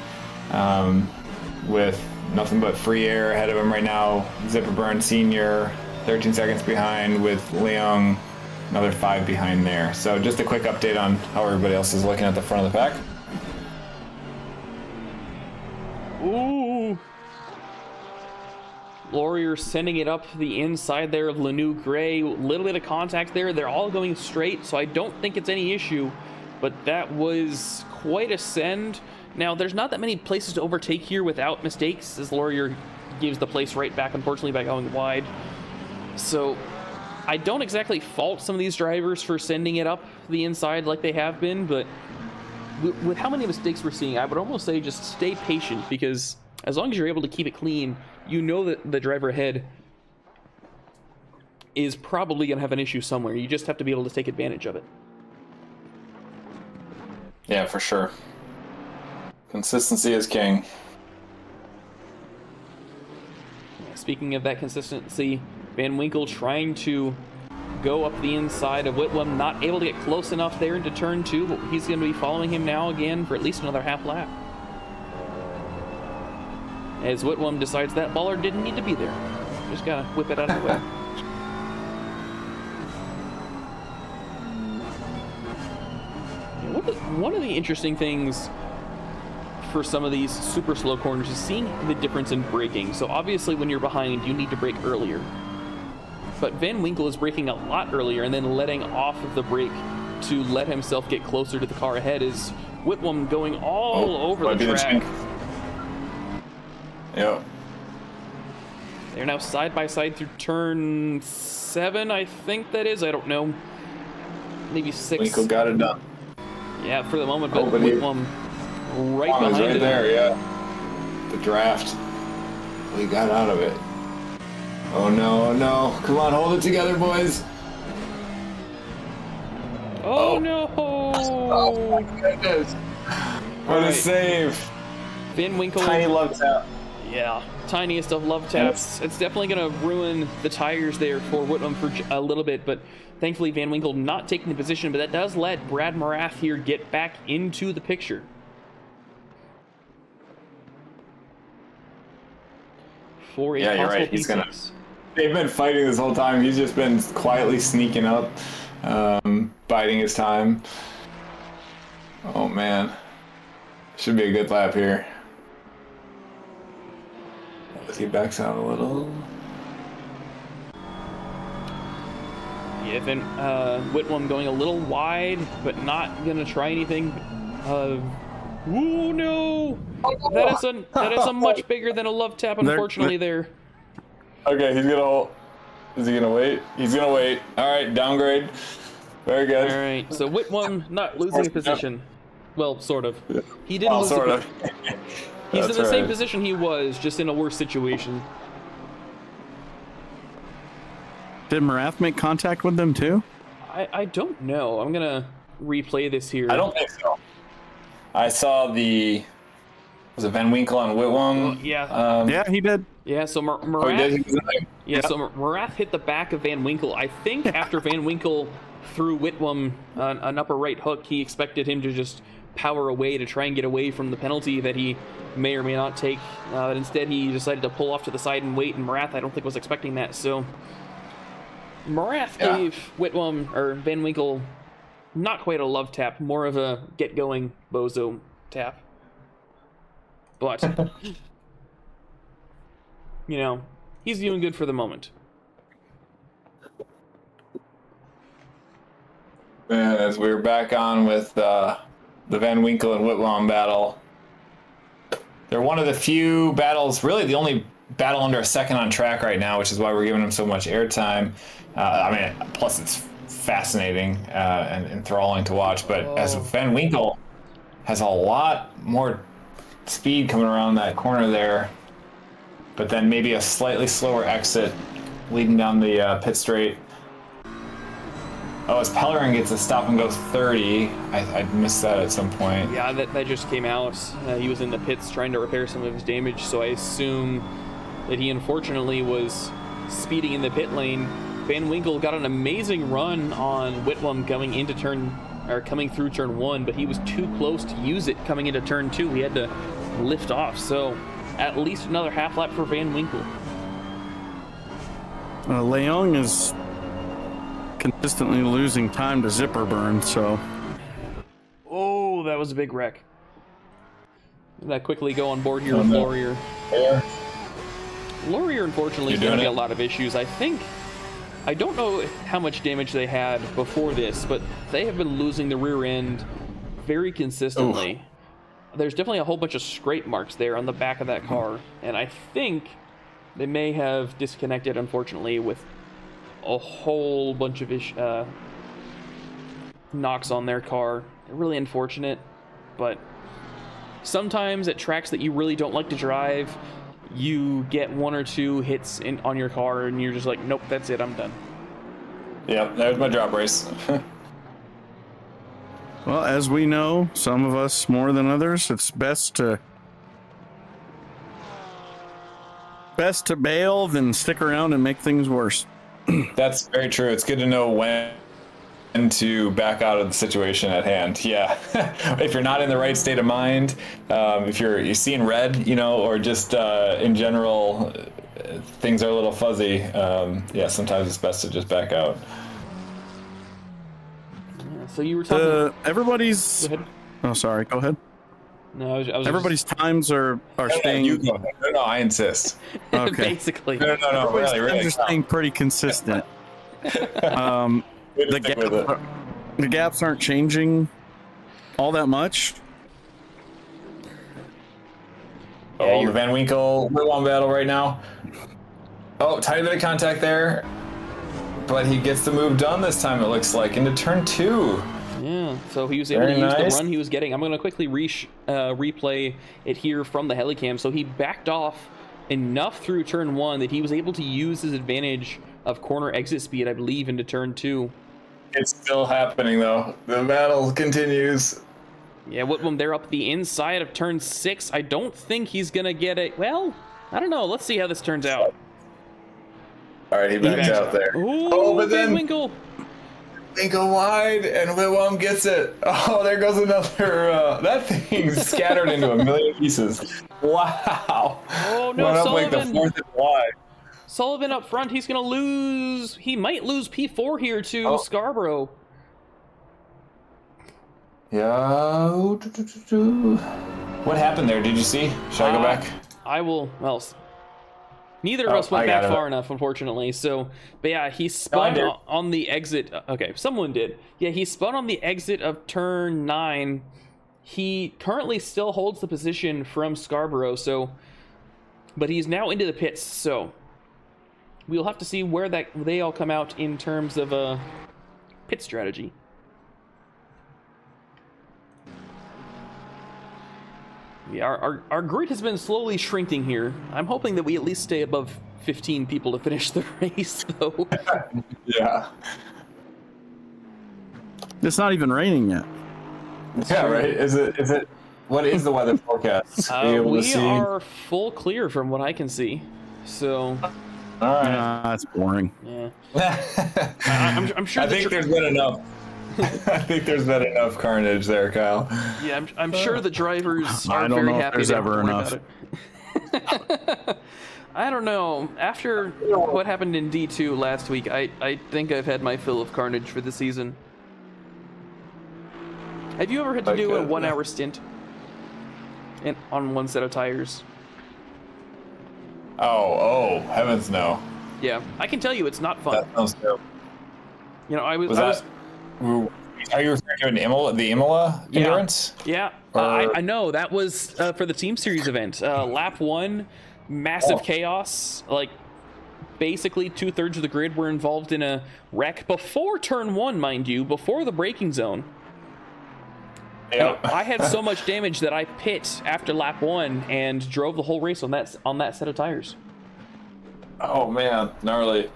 with nothing but free air ahead of him right now. Zipperburn Sr., 13 seconds behind, with Leung, another 5 behind there. So just a quick update on how everybody else is looking at the front of the pack. Ooh. Laurier sending it up the inside there of Lanou Gray. Little bit of contact there. They're all going straight, so I don't think it's any issue. But that was quite a send. Now, there's not that many places to overtake here without mistakes, as Laurier gives the place right back, unfortunately, by going wide. So I don't exactly fault some of these drivers for sending it up the inside like they have been, but with how many mistakes we're seeing, I would almost say just stay patient, because as long as you're able to keep it clean, you know that the driver ahead is probably going to have an issue somewhere. You just have to be able to take advantage of it. Yeah, for sure. Consistency is king. Speaking of that consistency, Van Winkle trying to go up the inside of Whitlam, not able to get close enough there into turn 2, but he's going to be following him now again for at least another half lap. As Whitlam decides that baller didn't need to be there. Just gotta whip it out of the way. One of the interesting things for some of these super slow corners is seeing the difference in braking. So obviously when you're behind, you need to brake earlier. But Van Winkle is braking a lot earlier and then letting off of the brake to let himself get closer to the car ahead, is Whitlam going all over the track. Yep. They're now side by side through turn 7, I think that is. I don't know. Maybe 6. Winkle got it done. Yeah, for the moment, but Whitlam right behind right him. There, yeah. The draft. We got out of it. Oh no, oh no. Come on, hold it together, boys. Oh no! Oh my goodness. What a save. Van Winkle. Tiny love tap. Yeah, tiniest of love taps. It's definitely going to ruin the tires there for Whitlam for a little bit, but thankfully Van Winkle not taking the position, but that does let Brad Morath here get back into the picture. For a you're right. He's gonna. They've been fighting this whole time. He's just been quietly sneaking up, biding his time. Oh man, should be a good lap here. As he backs out a little. Yeah, then Whitwam going a little wide, but not gonna try anything. Ooh, no! That is a much bigger than a love tap, unfortunately. There. Okay, he's gonna hold. Is he gonna wait? He's gonna wait. All right, downgrade. Very good. All right, so Whitwam not losing a position. Well, sort of. He didn't lose sort a of. He's That's in the same right. position he was, just in a worse situation. Did Marath make contact with them too? I don't know. I'm gonna replay this here. I don't think so. I saw was it Van Winkle on Whitwam? Yeah. Yeah, he did. Yeah, so He did? Marath. He was in there? Yeah, so Marath hit the back of Van Winkle. I think after Van Winkle threw Whitwam an upper right hook, he expected him to just power away to try and get away from the penalty that he may or may not take. But instead, he decided to pull off to the side and wait, and Marath, I don't think, was expecting that. So Marath gave Whitwam, or Van Winkle, not quite a love tap, more of a get-going bozo tap. But, you know, he's doing good for the moment. And as we were back on with the Van Winkle and Whitwam battle, they're one of the few battles, really the only battle under a second on track right now, which is why we're giving them so much airtime. I mean, plus it's fascinating and enthralling to watch. But as Van Winkle has a lot more speed coming around that corner there, but then maybe a slightly slower exit leading down the pit straight. Oh, as Pellerin gets a stop and go 30. I missed that at some point. Yeah, that just came out. He was in the pits trying to repair some of his damage, so I assume that he unfortunately was speeding in the pit lane. Van Winkle got an amazing run on Whitwam coming through turn 1, but he was too close to use it coming into turn 2. He had to lift off, so at least another half lap for Van Winkle. Leung is consistently losing time to zipper burn, so. Oh, that was a big wreck. That quickly go on board here with Laurier. Yeah. Laurier, unfortunately, is going to get a lot of issues. I don't know how much damage they had before this, but they have been losing the rear end very consistently. Oof. There's definitely a whole bunch of scrape marks there on the back of that car, and I think they may have disconnected, unfortunately, with a whole bunch of knocks on their car. They're really unfortunate, but sometimes at tracks that you really don't like to drive, you get one or two hits on your car and you're just like, nope, that's it, I'm done. Yep, there's my drop race. Well, as we know, some of us more than others, it's best to bail than stick around and make things worse. That's very true. It's good to know when to back out of the situation at hand. Yeah. If you're not in the right state of mind, if you're seeing red, or just in general, things are a little fuzzy. Yeah, sometimes it's best to just back out. Yeah, so you were talking. Everybody's. Go ahead. Oh, sorry. Go ahead. No, I was everybody's times are staying. You go ahead. No, I insist. Okay. Basically. No. Everybody's Really. times are staying pretty consistent. The gaps aren't changing all that much. Oh, the Van Winkle Whitwam battle right now. Oh, tiny bit of contact there, but he gets the move done this time, it looks like, into turn 2. Yeah, so he was able to use the run he was getting. I'm going to quickly replay it here from the helicam. So he backed off enough through turn 1 that he was able to use his advantage of corner exit speed, I believe, into turn 2. It's still happening, though. The battle continues. Yeah, Whitwam, they're up the inside of turn 6. I don't think he's going to get it. Well, I don't know. Let's see how this turns out. All right, he backs out there. Ooh, but then Winkle. Winkle wide, and Whitwam gets it. Oh, there goes another. That thing's scattered into a million pieces. Wow. Oh, no, went up Sullivan. like the 4th and wide. Sullivan up front. He's going to lose. He might lose P4 here to Scarborough. Yeah. What happened there? Did you see? Should I go back? I will. Well, Neither of us went I back got it. far enough, unfortunately. So, but yeah, he spun did. on the exit. Okay, someone did. Yeah, he spun on the exit of turn 9. He currently still holds the position from Scarborough, so, but he's now into the pits. So we'll have to see where they all come out in terms of pit strategy. Yeah, our grid has been slowly shrinking here. I'm hoping that we at least stay above 15 people to finish the race, though. Yeah. It's not even raining yet. Yeah, right. Is it? What is the weather forecast? Are you able to We see? are full clear from what I can see. So, All right. That's boring. yeah. I'm sure. I think there's been enough. I think there's been enough carnage there, Kyle. Yeah, I'm sure the drivers I are don't very know if happy. there's they don't ever have to worry about it. I don't know. After what happened in D2 last week, I think I've had my fill of carnage for the season. Have you ever had to do a 1-hour stint on one set of tires? Oh, heavens no. Yeah, I can tell you it's not fun. That sounds terrible. You know, I was Are you referring to the Imola endurance? Yeah, I know. That was for the Team Series event. Lap 1, massive chaos. Like, basically 2/3 of the grid were involved in a wreck before turn 1, mind you, before the braking zone. Yep. I had so much damage that I pit after lap 1 and drove the whole race on that set of tires. Oh man, gnarly.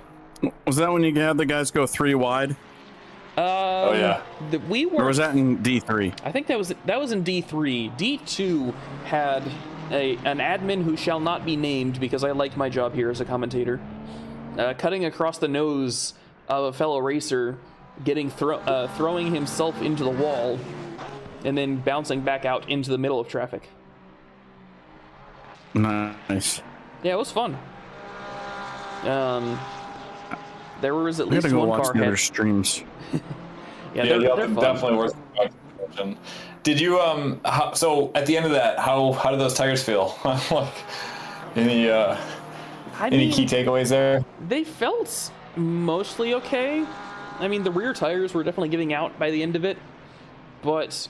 Was that when you had the guys go 3 wide? Oh yeah. We were. Or was that in D3? I think that was in D3. D2 had an admin who shall not be named because I liked my job here as a commentator, cutting across the nose of a fellow racer, getting throwing himself into the wall, and then bouncing back out into the middle of traffic. Nice. Yeah, it was fun. There was at We least gotta go one watch car the other head. streams. Yeah, Yeah, they're fun. definitely worth watching. Did you so at the end of that, how do those tires feel? Like any key takeaways there? They felt mostly okay. I mean, the rear tires were definitely giving out by the end of it, but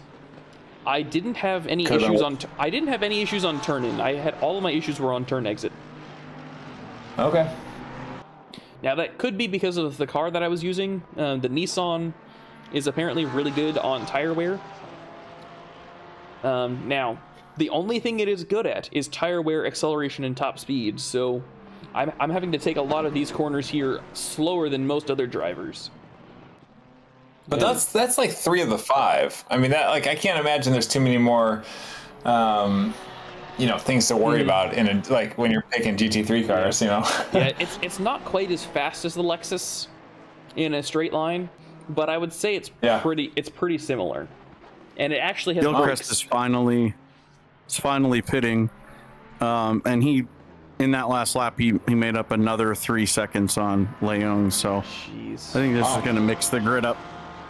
I didn't have any issues on. I didn't have any issues on turn in. I had all of my issues were on turn exit. Okay. Now that could be because of the car that I was using. The Nissan is apparently really good on tire wear. Now, the only thing it is good at is tire wear, acceleration, and top speed. So, I'm having to take a lot of these corners here slower than most other drivers. But that's like 3 of the 5. I mean, that like I can't imagine there's too many more, things to worry about in like when you're picking GT3 cars. Yeah, it's not quite as fast as the Lexus in a straight line, but I would say it's pretty similar, and it actually has. Gilchrist is finally pitting, and he in that last lap he made up another 3 seconds on Leung. So Jeez. I think this is going to mix the grid up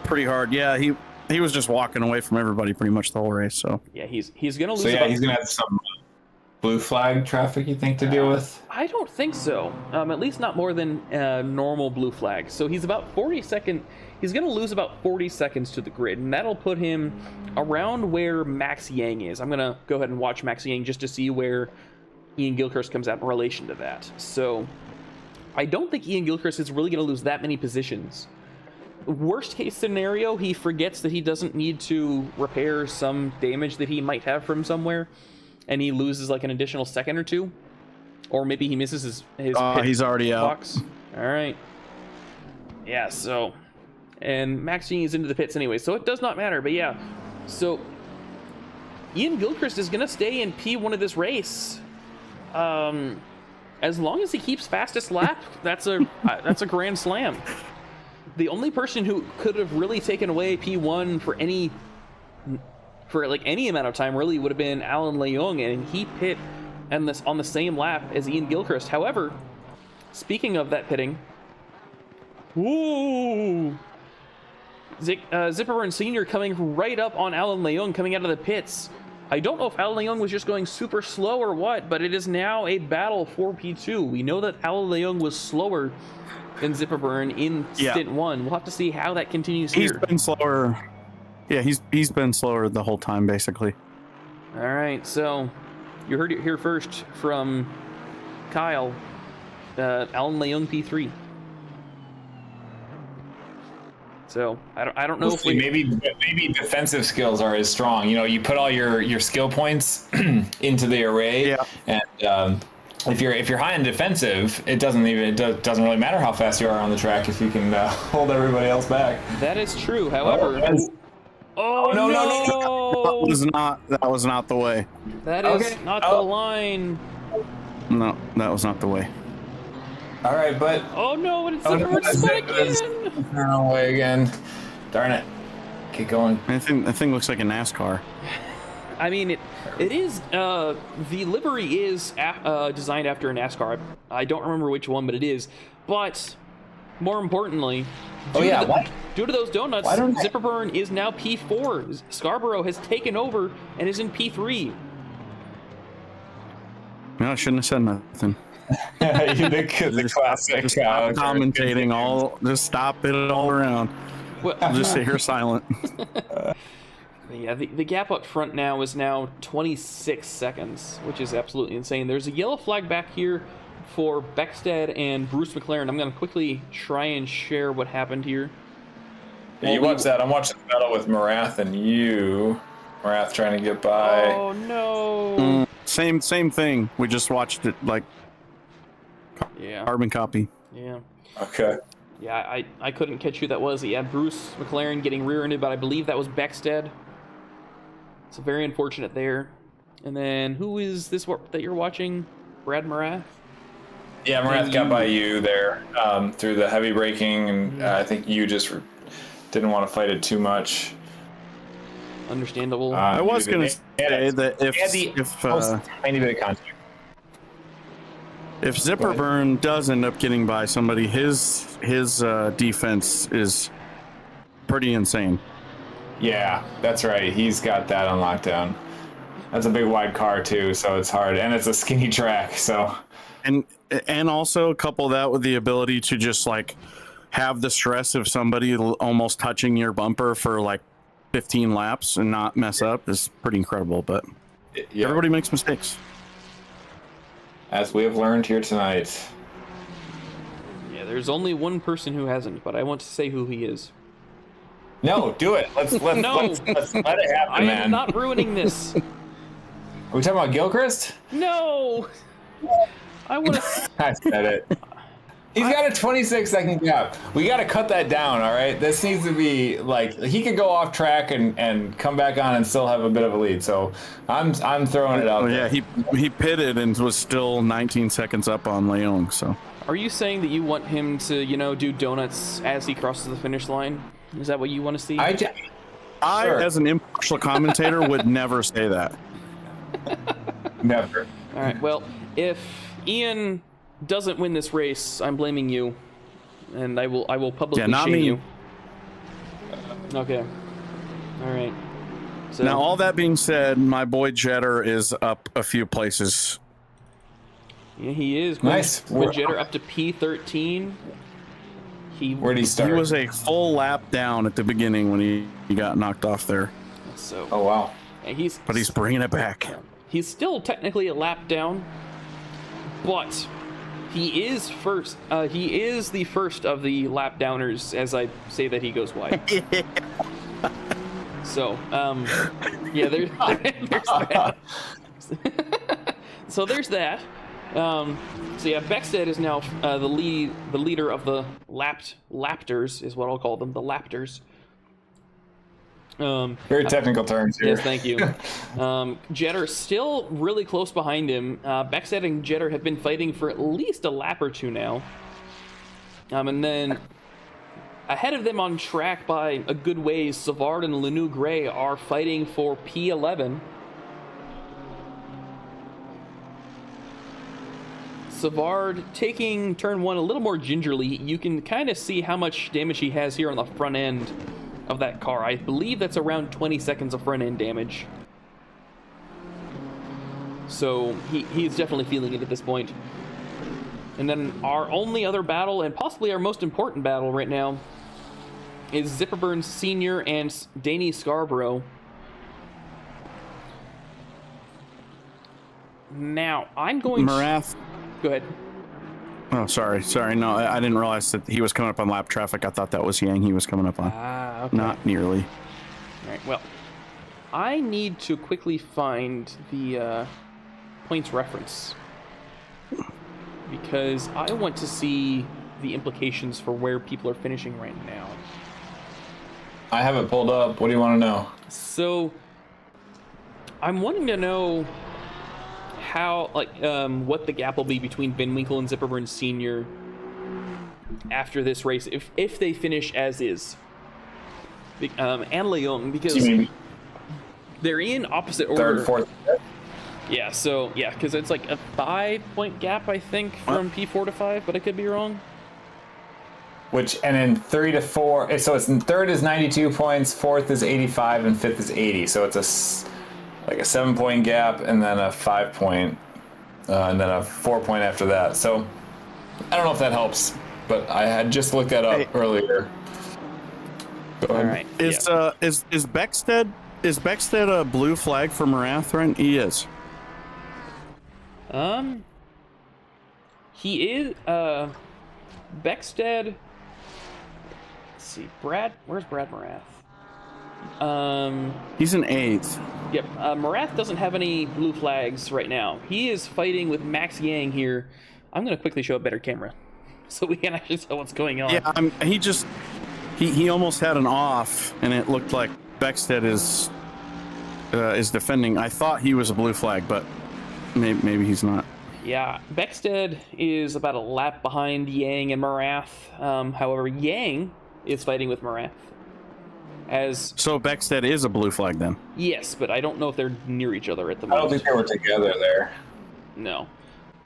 pretty hard. Yeah, he was just walking away from everybody pretty much the whole race. So yeah, he's going to lose. So yeah, he's going to have some blue flag traffic, you think, to deal with? I don't think so. At least not more than normal blue flag. So he's about 40 seconds. He's going to lose about 40 seconds to the grid, and that'll put him around where Max Yang is. I'm going to go ahead and watch Max Yang just to see where Ian Gilchrist comes out in relation to that. So I don't think Ian Gilchrist is really going to lose that many positions. Worst case scenario, he forgets that he doesn't need to repair some damage that he might have from somewhere, and he loses like an additional second or 2, or maybe he misses his pit he's already box. Out. All right. Yeah. So, and Max Yang is into the pits anyway, so it does not matter. But yeah, so Ian Gilchrist is gonna stay in P1 of this race. As long as he keeps fastest lap, that's a grand slam. The only person who could have really taken away P1 for any amount of time really would have been Alan Leung, and he pit on the same lap as Ian Gilchrist. However, speaking of that pitting, Zipperburn Sr. coming right up on Alan Leung coming out of the pits. I don't know if Alan Leung was just going super slow or what, but it is now a battle for P2. We know that Alan Leung was slower than Zipperburn in stint 1. We'll have to see how that continues here. He's been slower. Yeah, he's been slower the whole time, basically. All right, so you heard it here first from Kyle. Alan Leung P3. So I don't know if maybe defensive skills are as strong. You know, you put all your skill points into the array, and if you're high in defensive, it doesn't really matter how fast you are on the track if you can hold everybody else back. That is true. However, no. That was not the way. That is not the line. No, that was not the way. All right, but oh no, it's Zipperburn spun again. Wrong way again. Darn it. Keep going. I think that thing looks like a NASCAR. I mean, it is. The livery is designed after a NASCAR. I don't remember which one, but it is. But more importantly, due to those donuts, Zipperburn is now P4. Scarborough has taken over and is in P3. No, I shouldn't have said nothing. the classic. Just stop commentating just stop it all around. Well, I'll just sit here silent. Yeah, the gap up front now is 26 seconds, which is absolutely insane. There's a yellow flag back here for Beckstead and Bruce McLaren. I'm going to quickly try and share what happened here. Yeah, you watch that. I'm watching the battle with Marath and you. Marath trying to get by. Oh, no. Same thing. We just watched it like carbon copy. Yeah. Okay. Yeah, I couldn't catch who that was. Yeah, Bruce McLaren getting rear-ended, but I believe that was Beckstead. So very unfortunate there. And then who is this that you're watching? Brad Marath? Yeah, Marath got by you there through the heavy braking, and I think you just didn't want to fight it too much. Understandable. I was going to say that if tiny bit of contact. If Zipperburn does end up getting by somebody, his defense is pretty insane. Yeah, that's right. He's got that on lockdown. That's a big wide car too, so it's hard, and it's a skinny track. So, and also couple that with the ability to just like have the stress of somebody almost touching your bumper for like 15 laps and not mess up is pretty incredible. But everybody makes mistakes. As we have learned here tonight. Yeah, there's only one person who hasn't, but I want to say who he is. No, do it. Let's let it happen, man. I am not ruining this. Are we talking about Gilchrist? No. I want to. I said it. He's got a 26-second gap. We got to cut that down, all right? This needs to be like he could go off track and come back on and still have a bit of a lead. So I'm throwing it out. Yeah, he pitted and was still 19 seconds up on Leung. So are you saying that you want him to do donuts as he crosses the finish line? Is that what you want to see? I as an impartial commentator would never say that. Never. All right. Well, if Ian doesn't win this race, I'm blaming you, and I will publicly shame you. Okay. All right. So now, all that being said, my boy Jetter is up a few places. Yeah, he is. Nice. Jetter up to P13. Where'd he start? He was a full lap down at the beginning when he got knocked off there. So. Oh wow. But he's bringing it back. He's still technically a lap down, but he is first. He is the first of the lap downers, as I say that he goes wide. So, yeah, there's that. So there's that. So yeah, Beckstead is now the leader of the Laptors, is what I'll call them, the Laptors. Very technical terms here. Yes, thank you. Jetter still really close behind him. Beckstead and Jetter have been fighting for at least a lap or two now. And then ahead of them on track by a good ways, Savard and Lanu Gray are fighting for P11. Savard taking turn one a little more gingerly. You can kind of see how much damage he has here on the front end of that car. I believe that's around 20 seconds of front end damage. So he's definitely feeling it at this point. And then our only other battle, and possibly our most important battle right now, is Zipperburn Sr. and Danny Scarborough. Now, I'm going Marath. Go ahead. Oh, sorry. No, I didn't realize that he was coming up on lap traffic. I thought that was Yang he was coming up on. Okay. Not nearly. All right, well, I need to quickly find the points reference, because I want to see the implications for where people are finishing right now. I have it pulled up. What do you want to know? So, I'm wanting to know how, what the gap will be between Van Winkle and Zipperburn Sr. after this race, if they finish as is. And Leung, because they're in opposite order. Third, fourth. Yeah, so, yeah, because it's like a 5-point gap, I think, from P4 to 5, but I could be wrong. And then 3 to 4, so it's third is 92 points, fourth is 85, and fifth is 80. So it's like a 7-point gap, and then a 5-point, and then a 4-point after that. So I don't know if that helps, but I had just looked that up earlier. Go ahead. All right. Is Beckstead a blue flag for Marath, right? He is. He is, Beckstead. Let's see, where's Brad Marath? He's an 8th. Yep, Marath doesn't have any blue flags right now. He is fighting with Max Yang here. I'm going to quickly show a better camera so we can actually tell what's going on. Yeah, he almost had an off, and it looked like Beckstead is defending. I thought he was a blue flag, but maybe he's not. Yeah, Beckstead is about a lap behind Yang and Marath. However, Yang is fighting with Marath. So Beckstead is a blue flag then? Yes, but I don't know if they're near each other at the moment. I don't think they were together there. No.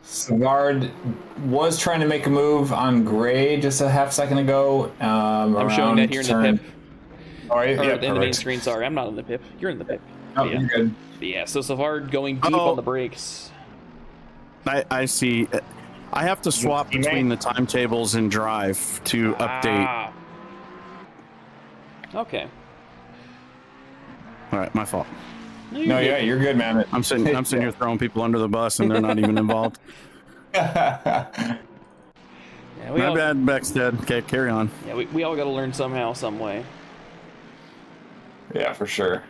Savard was trying to make a move on Gray just a half second ago. I'm showing that here in the pip. All right, yeah, in the main screen, sorry. I'm not in the pip. You're in the pip. Oh, you're good. But yeah, so Savard going deep on the brakes. I see. I have to swap between the timetables in Drive to update. Okay. All right, my fault. No, yeah, you're good, man. I'm sitting here throwing people under the bus, and they're not even involved. Yeah, My bad, Beckstead. Okay, carry on. Yeah, we all got to learn somehow, some way. Yeah, for sure.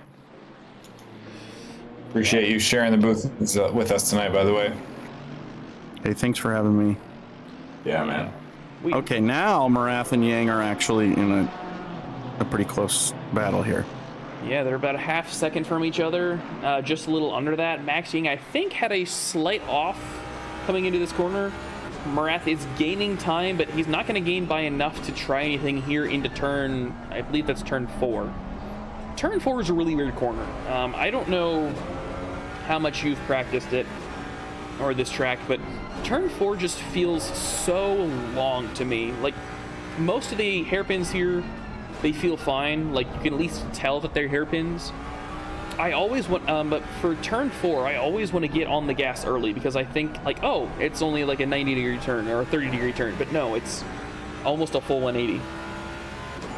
Appreciate you sharing the booth with us tonight, by the way. Hey, thanks for having me. Yeah, man. Okay, now Marath and Yang are actually in a pretty close battle here. Yeah, they're about a half second from each other, just a little under that. Max Yang, I think, had a slight off coming into this corner. Marath is gaining time, but he's not going to gain by enough to try anything here into turn, I believe that's turn 4. Turn 4 is a really weird corner. I don't know how much you've practiced it, or this track, but turn 4 just feels so long to me. Like, most of the hairpins here, they feel fine. Like, you can at least tell that they're hairpins. I always want, but for turn 4, I always want to get on the gas early, because I think, like, oh, it's only like a 90-degree turn or a 30-degree turn, but no, it's almost a full 180.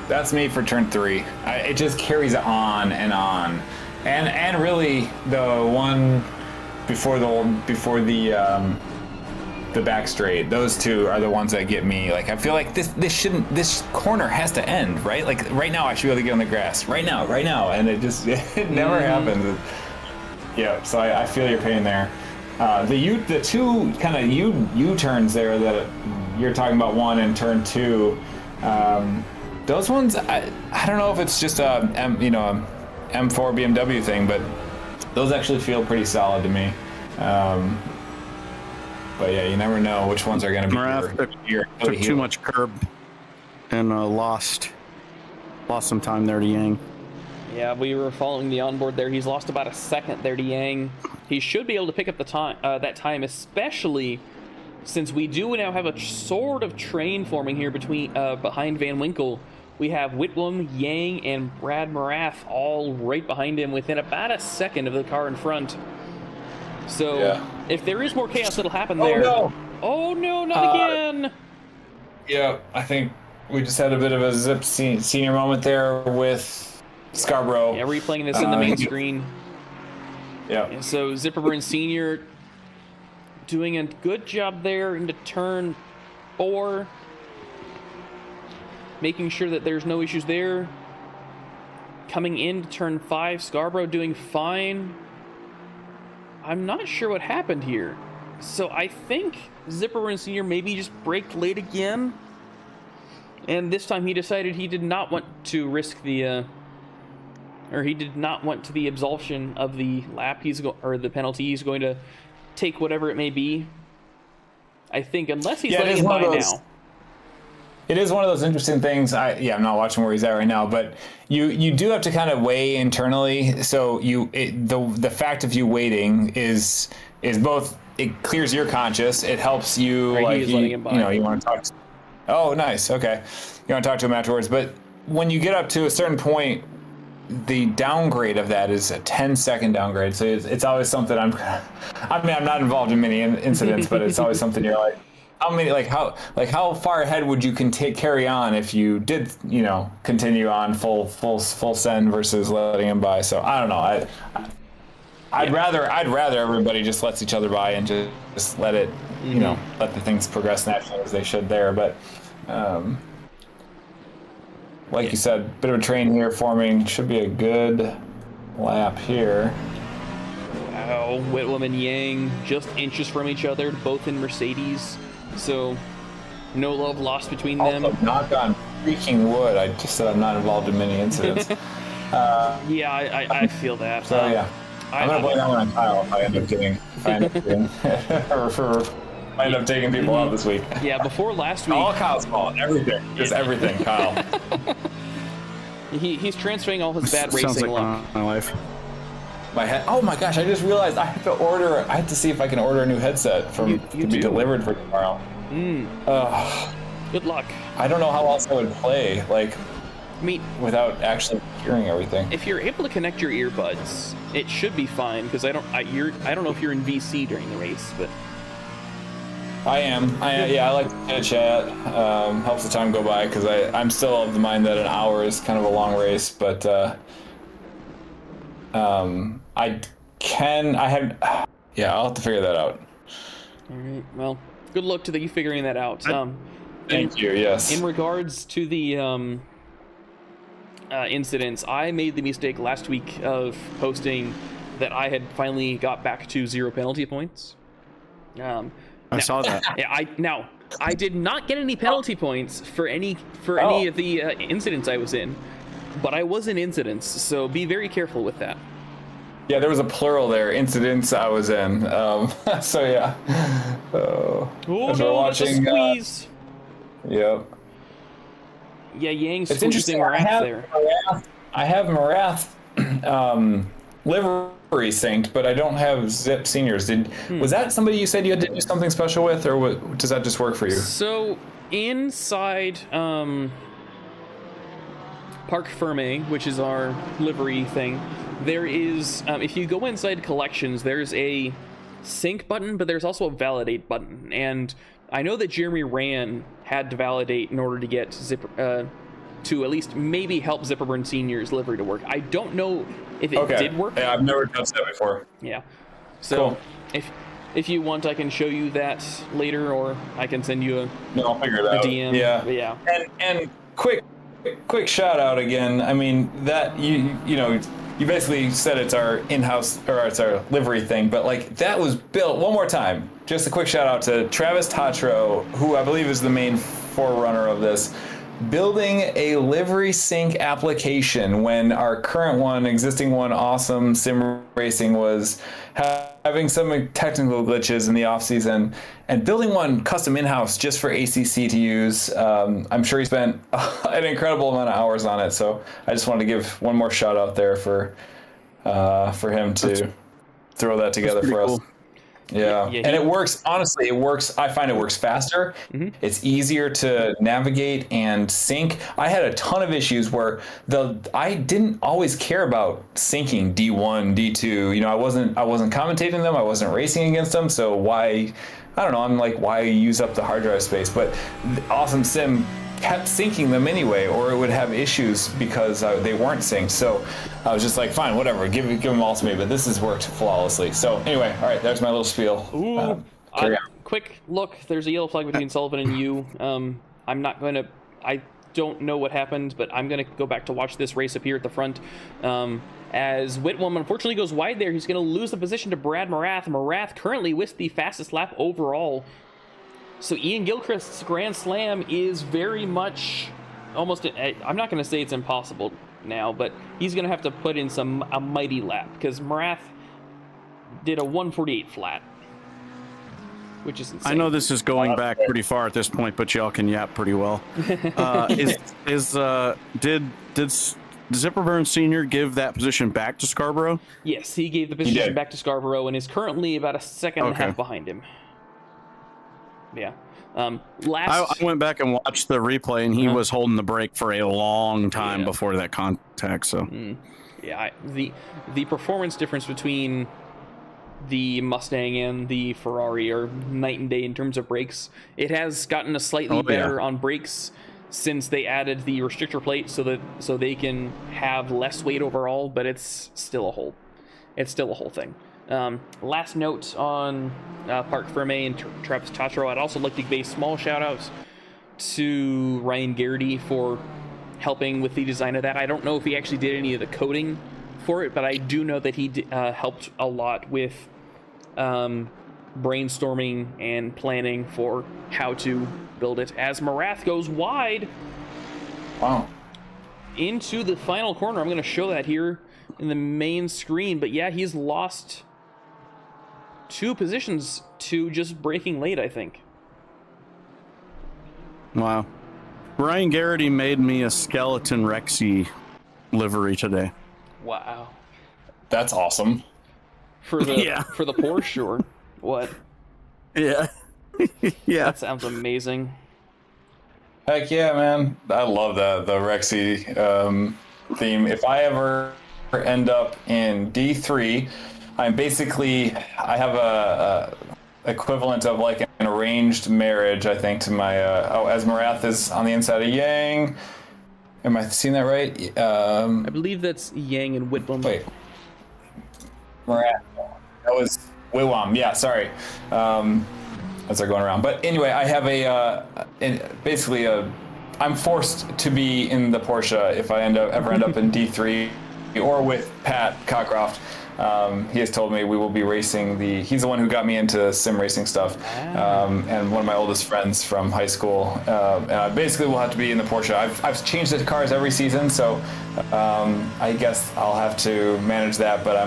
That's me for turn 3. It just carries on and on, and really the one before the back straight, those two are the ones that get me. Like, I feel like this corner has to end, right? Like, right now I should be able to get on the grass right now, and it never happens. Yeah, so I feel your pain there. The two kind of U-turns there that you're talking about, one and turn 2, those ones, I don't know if it's just a M4 BMW thing, but those actually feel pretty solid to me. But yeah, you never know which ones are going to be. Marath took too much curb and lost some time there to Yang. Yeah, we were following the onboard there. He's lost about a second there to Yang. He should be able to pick up the time, that time, especially since we do now have a sort of train forming here behind Van Winkle. We have Whitlam, Yang, and Brad Marath all right behind him within about a second of the car in front. So if there is more chaos, that'll happen there. No. Oh no, not again! Yeah, I think we just had a bit of a Zip senior moment there with Scarborough. Yeah, replaying this in the main screen. Yeah. So Zipperburn Senior doing a good job there into turn 4, making sure that there's no issues there. Coming into turn 5, Scarborough doing fine. I'm not sure what happened here. So I think Zipperburn Senior maybe just braked late again. And this time he decided he did not want to risk the, or he did not want to the absolution of the lap or the penalty. He's going to take whatever it may be. I think, unless he's letting him by now. It is one of those interesting things. I'm not watching where he's at right now, but you do have to kind of weigh internally. So the fact of you waiting is both, it clears your conscience. It helps you, right, like you want to talk. Oh, nice. Okay, you want to talk to him afterwards. But when you get up to a certain point, the downgrade of that is a 10-second downgrade. So it's always something I'm not involved in many incidents, but it's always something you're like, how far ahead would you carry on if you did, continue on full send versus letting him by? So I don't know. I'd rather everybody just lets each other by and just let it, let the things progress naturally as they should there. But like you said, bit of a train here forming. Should be a good lap here. Wow, Whitlam and Yang just inches from each other, both in Mercedes. So no love lost between them. Knock on freaking wood. I just said I'm not involved in many incidents. I feel that. So I'm gonna blame that one on Kyle if I end up taking people out this week. Yeah, before last week. All Kyle's fault. Everything. Just everything, Kyle. He's transferring all his bad racing luck. My life. My head. Oh my gosh! I just realized I have to see if I can order a new headset to be delivered for tomorrow. Good luck. I don't know how else I would play without actually hearing everything. If you're able to connect your earbuds, it should be fine. Because I don't know if you're in VC during the race, but I am. I like to chat. Helps the time go by because I'm still of the mind that an hour is kind of a long race, but. I'll have to figure that out. All right. Well, good luck to you figuring that out. Thank you. Yes. In regards to the incidents, I made the mistake last week of posting that I had finally got back to 0 penalty points. I saw that. Yeah. I did not get any penalty points for any of the incidents I was in. But I was in incidents, so be very careful with that. Yeah, there was a plural there. Incidents I was in. So yeah. That's a squeeze. Yep. Yeah, Yang's it's interesting. there. I have Marath livery synced, but I don't have Zip Seniors. Was that somebody you said you had to do something special with, or does that just work for you? So inside Parc Ferme, which is our livery thing, there is, if you go inside collections, there's a sync button, but there's also a validate button. And I know that Jeremy Ran had to validate in order to get to at least maybe help Zipperburn Senior's livery to work. I don't know if it did work. Yeah, I've never done that before. Yeah. So cool. if you want, I can show you that later, or I can send you I'll figure it out. DM. Yeah. But yeah. And quick shout out again. I mean, that you basically said it's our in-house or it's our livery thing, but like that was built one more time. Just a quick shout out to Travis Tatro, who I believe is the main forerunner of this, building a livery sync application when our existing one, Awesome Sim Racing, was having some technical glitches in the off season, and building one custom in-house just for ACC to use. I'm sure he spent an incredible amount of hours on it. So I just wanted to give one more shout out there for him to throw that together for us. Cool. Yeah. Yeah, And it works, honestly, it works. I find it works faster. It's easier to navigate and sync. I had a ton of issues where I didn't always care about syncing D1, D2. You know, I wasn't commentating them. I wasn't racing against them. So why, I don't know. I'm like, why use up the hard drive space? But Awesome Sim kept syncing them anyway, or it would have issues because they weren't synced. So I was just like, fine, whatever, give them all to me. But this has worked flawlessly. So anyway, all right, there's my little spiel. Ooh, quick look. There's a yellow flag between Sullivan and you. I don't know what happened, but I'm gonna go back to watch this race up here at the front. As Whitwam unfortunately goes wide there, he's gonna lose the position to Brad Morath. Morath currently with the fastest lap overall. So Ian Gilchrist's Grand Slam is very much almost, I'm not going to say it's impossible now, but he's going to have to put in a mighty lap, because Morath did a 148 flat, which is insane. I know this is going back pretty far at this point, but y'all can yap pretty well. Did Zipperburn Sr. give that position back to Scarborough? Yes, he gave the position back to Scarborough and is currently about a second and a half behind him. Yeah. I went back and watched the replay, and he was holding the brake for a long time before that contact. So, the performance difference between the Mustang and the Ferrari are night and day in terms of brakes. It has gotten a slightly better on brakes since they added the restrictor plate, so they can have less weight overall, but it's still a whole thing. Last note on Park Ferme and Travis Tatro, I'd also like to give a small shout out to Ryan Garrity for helping with the design of that. I don't know if he actually did any of the coding for it, but I do know that he helped a lot with brainstorming and planning for how to build it. As Morath goes wide into the final corner, I'm going to show that here in the main screen, but yeah, he's lost 2 positions to just braking late, I think. Wow. Ryan Garrity made me a skeleton Rexy livery today. Wow. That's awesome. For the for the Porsche, or what? Yeah. Yeah. That sounds amazing. Heck yeah, man. I love the Rexy theme. If I ever end up in D3, I have a equivalent of like an arranged marriage, I think, to my as Morath is on the inside of Yang. Am I seeing that right? I believe that's Yang and Whitlam. Wait, Morath. That was Whitlam. Yeah, sorry. As they're going around, but anyway, I have I'm forced to be in the Porsche if I ever end up in D3 or with Pat Cockcroft. He has told me we will be racing he's the one who got me into sim racing stuff, and one of my oldest friends from high school. And I basically will have to be in the Porsche. I've changed the cars every season, so I guess I'll have to manage that, but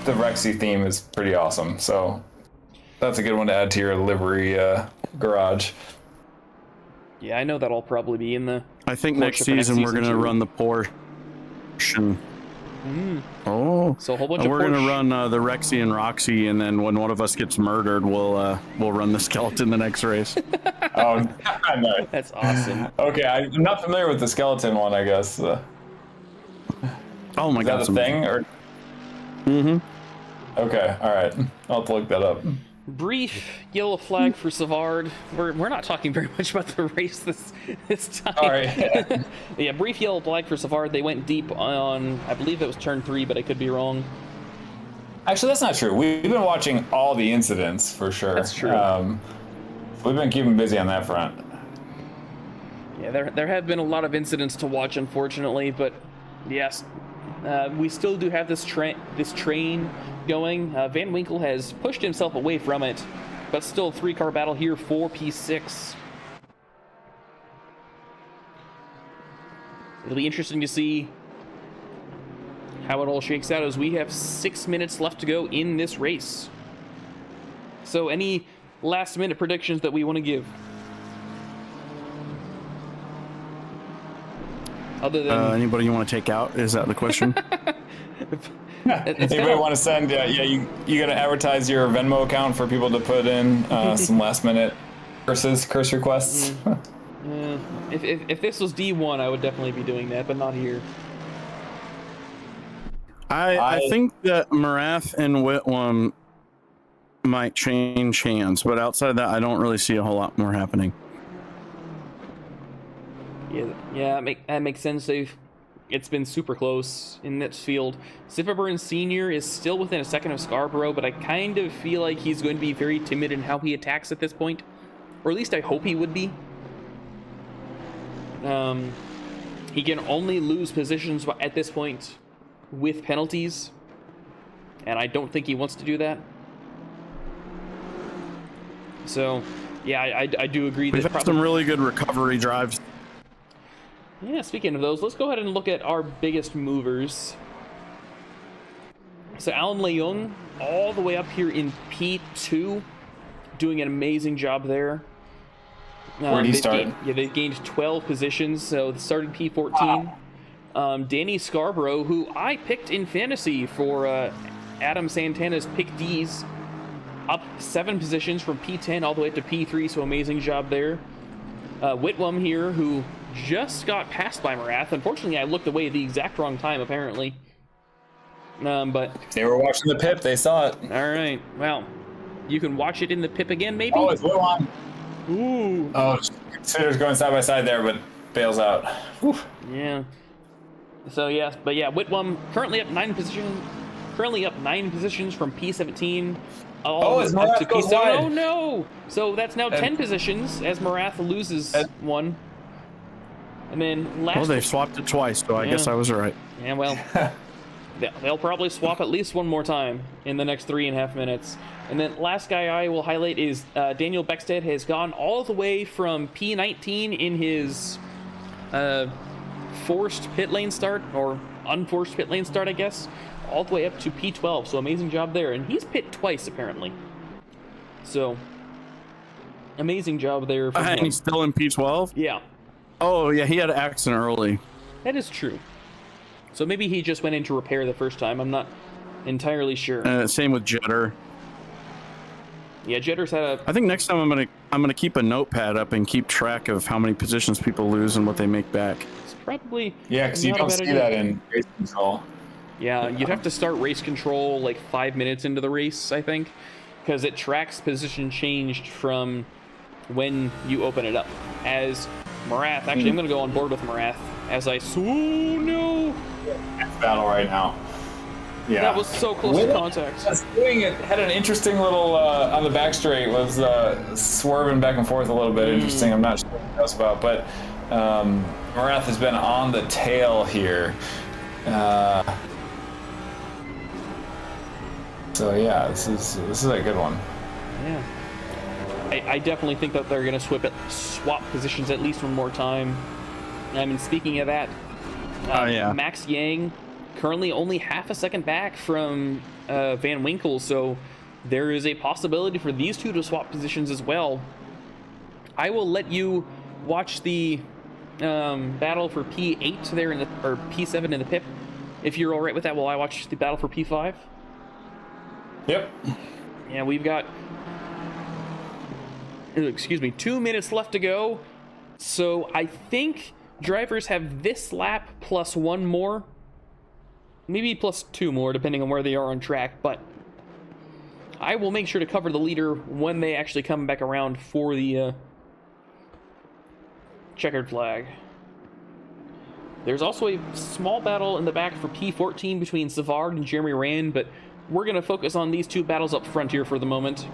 the Rexy theme is pretty awesome, so that's a good one to add to your livery garage. Yeah, I know that'll probably be in the I think next season we're going to run the Porsche. So a whole bunch of we're going to run the Rexy and Roxy, and then when one of us gets murdered, we'll run the skeleton the next race. Oh, nice. That's awesome. Okay, I'm not familiar with the skeleton one, I guess. Oh my God. Is that a thing? Or? Mm-hmm. Okay, all right. I'll have to look that up. Brief yellow flag for Savard. We're not talking very much about the race this time. All right. Yeah, brief yellow flag for Savard. They went deep on, I believe it was turn 3, but I could be wrong. Actually, that's not true. We've been watching all the incidents for sure. That's true. We've been keeping busy on that front. Yeah, there have been a lot of incidents to watch, unfortunately, but yes, we still do have this train going. Van Winkle has pushed himself away from it, but still 3-car battle here for P6. It'll be interesting to see how it all shakes out, as we have 6 minutes left to go in this race. So any last minute predictions that we want to give? Other than anybody you want to take out? Is that the question? Anybody want to send? You got to advertise your Venmo account for people to put in some last minute curse requests. If this was D1, I would definitely be doing that, but not here. I think that Marath and Whitlam might change hands, but outside of that, I don't really see a whole lot more happening. Yeah, that makes sense. It's been super close in this field. Zipperburn Sr. is still within a second of Scarborough, but I kind of feel like he's going to be very timid in how he attacks at this point. Or at least I hope he would be. He can only lose positions at this point with penalties, and I don't think he wants to do that. So, yeah, I do agree. We've had some really good recovery drives. Yeah, speaking of those, let's go ahead and look at our biggest movers. So Alan Leung, all the way up here in P2, doing an amazing job there. Where did he start? They've gained 12 positions, so they started P14. Wow. Danny Scarborough, who I picked in fantasy for Adam Santana's Pick D's, up 7 positions from P10 all the way up to P3, so amazing job there. Whitlam here, who just got passed by Marath. Unfortunately, I looked away at the exact wrong time, apparently. But if they were watching the pip, they saw it. All right. Well, you can watch it in the pip again, maybe? Oh, it's Whitlam. Ooh. Oh, considers going side by side there, but bails out. Whew. Yeah. So, yeah. But, yeah, Whitlam currently up 9 positions. Currently up 9 positions from P17. As Marath goes wide. Oh, no! So that's now 10 positions as Marath loses 1. And then last... Well, they've swapped it twice, so I guess I was right. Yeah, well, they'll probably swap at least one more time in the next 3.5 minutes. And then last guy I will highlight is Daniel Beckstead has gone all the way from P19 in his forced pit lane start, or unforced pit lane start, I guess, all the way up to P12, so amazing job there. And he's pit twice, apparently. So, amazing job there. And he's still in P12? Yeah. Oh, yeah, he had an accident early. That is true. So maybe he just went in to repair the first time. I'm not entirely sure. Same with Jetter. Yeah, Jetter's had a... I think next time I'm gonna keep a notepad up and keep track of how many positions people lose and what they make back. It's probably... Yeah, because you don't see that in race control. Yeah, you'd have to start race control like 5 minutes into the race, I think, because it tracks position changed from when you open it up. As Marath, actually, I'm going to go on board with Marath as I... Oh, no! Battle right now. Yeah. That was so close to contact. Doing it had an interesting little, on the back straight, was swerving back and forth a little bit interesting. I'm not sure what that's about, but Marath has been on the tail here. So yeah, this is a good one. Yeah. I definitely think that they're going to swap positions at least one more time. I mean, speaking of that, Max Yang currently only half a second back from Van Winkle, so there is a possibility for these two to swap positions as well. I will let you watch the battle for P8 there or P7 in the pip, if you're all right with that, while I watch the battle for P5. Yep. Yeah, we've got 2 minutes left to go. So I think drivers have this lap plus 1 more. Maybe plus 2 more, depending on where they are on track. But I will make sure to cover the leader when they actually come back around for the checkered flag. There's also a small battle in the back for P14 between Savard and Jeremy Rand, but we're going to focus on these 2 battles up front here for the moment.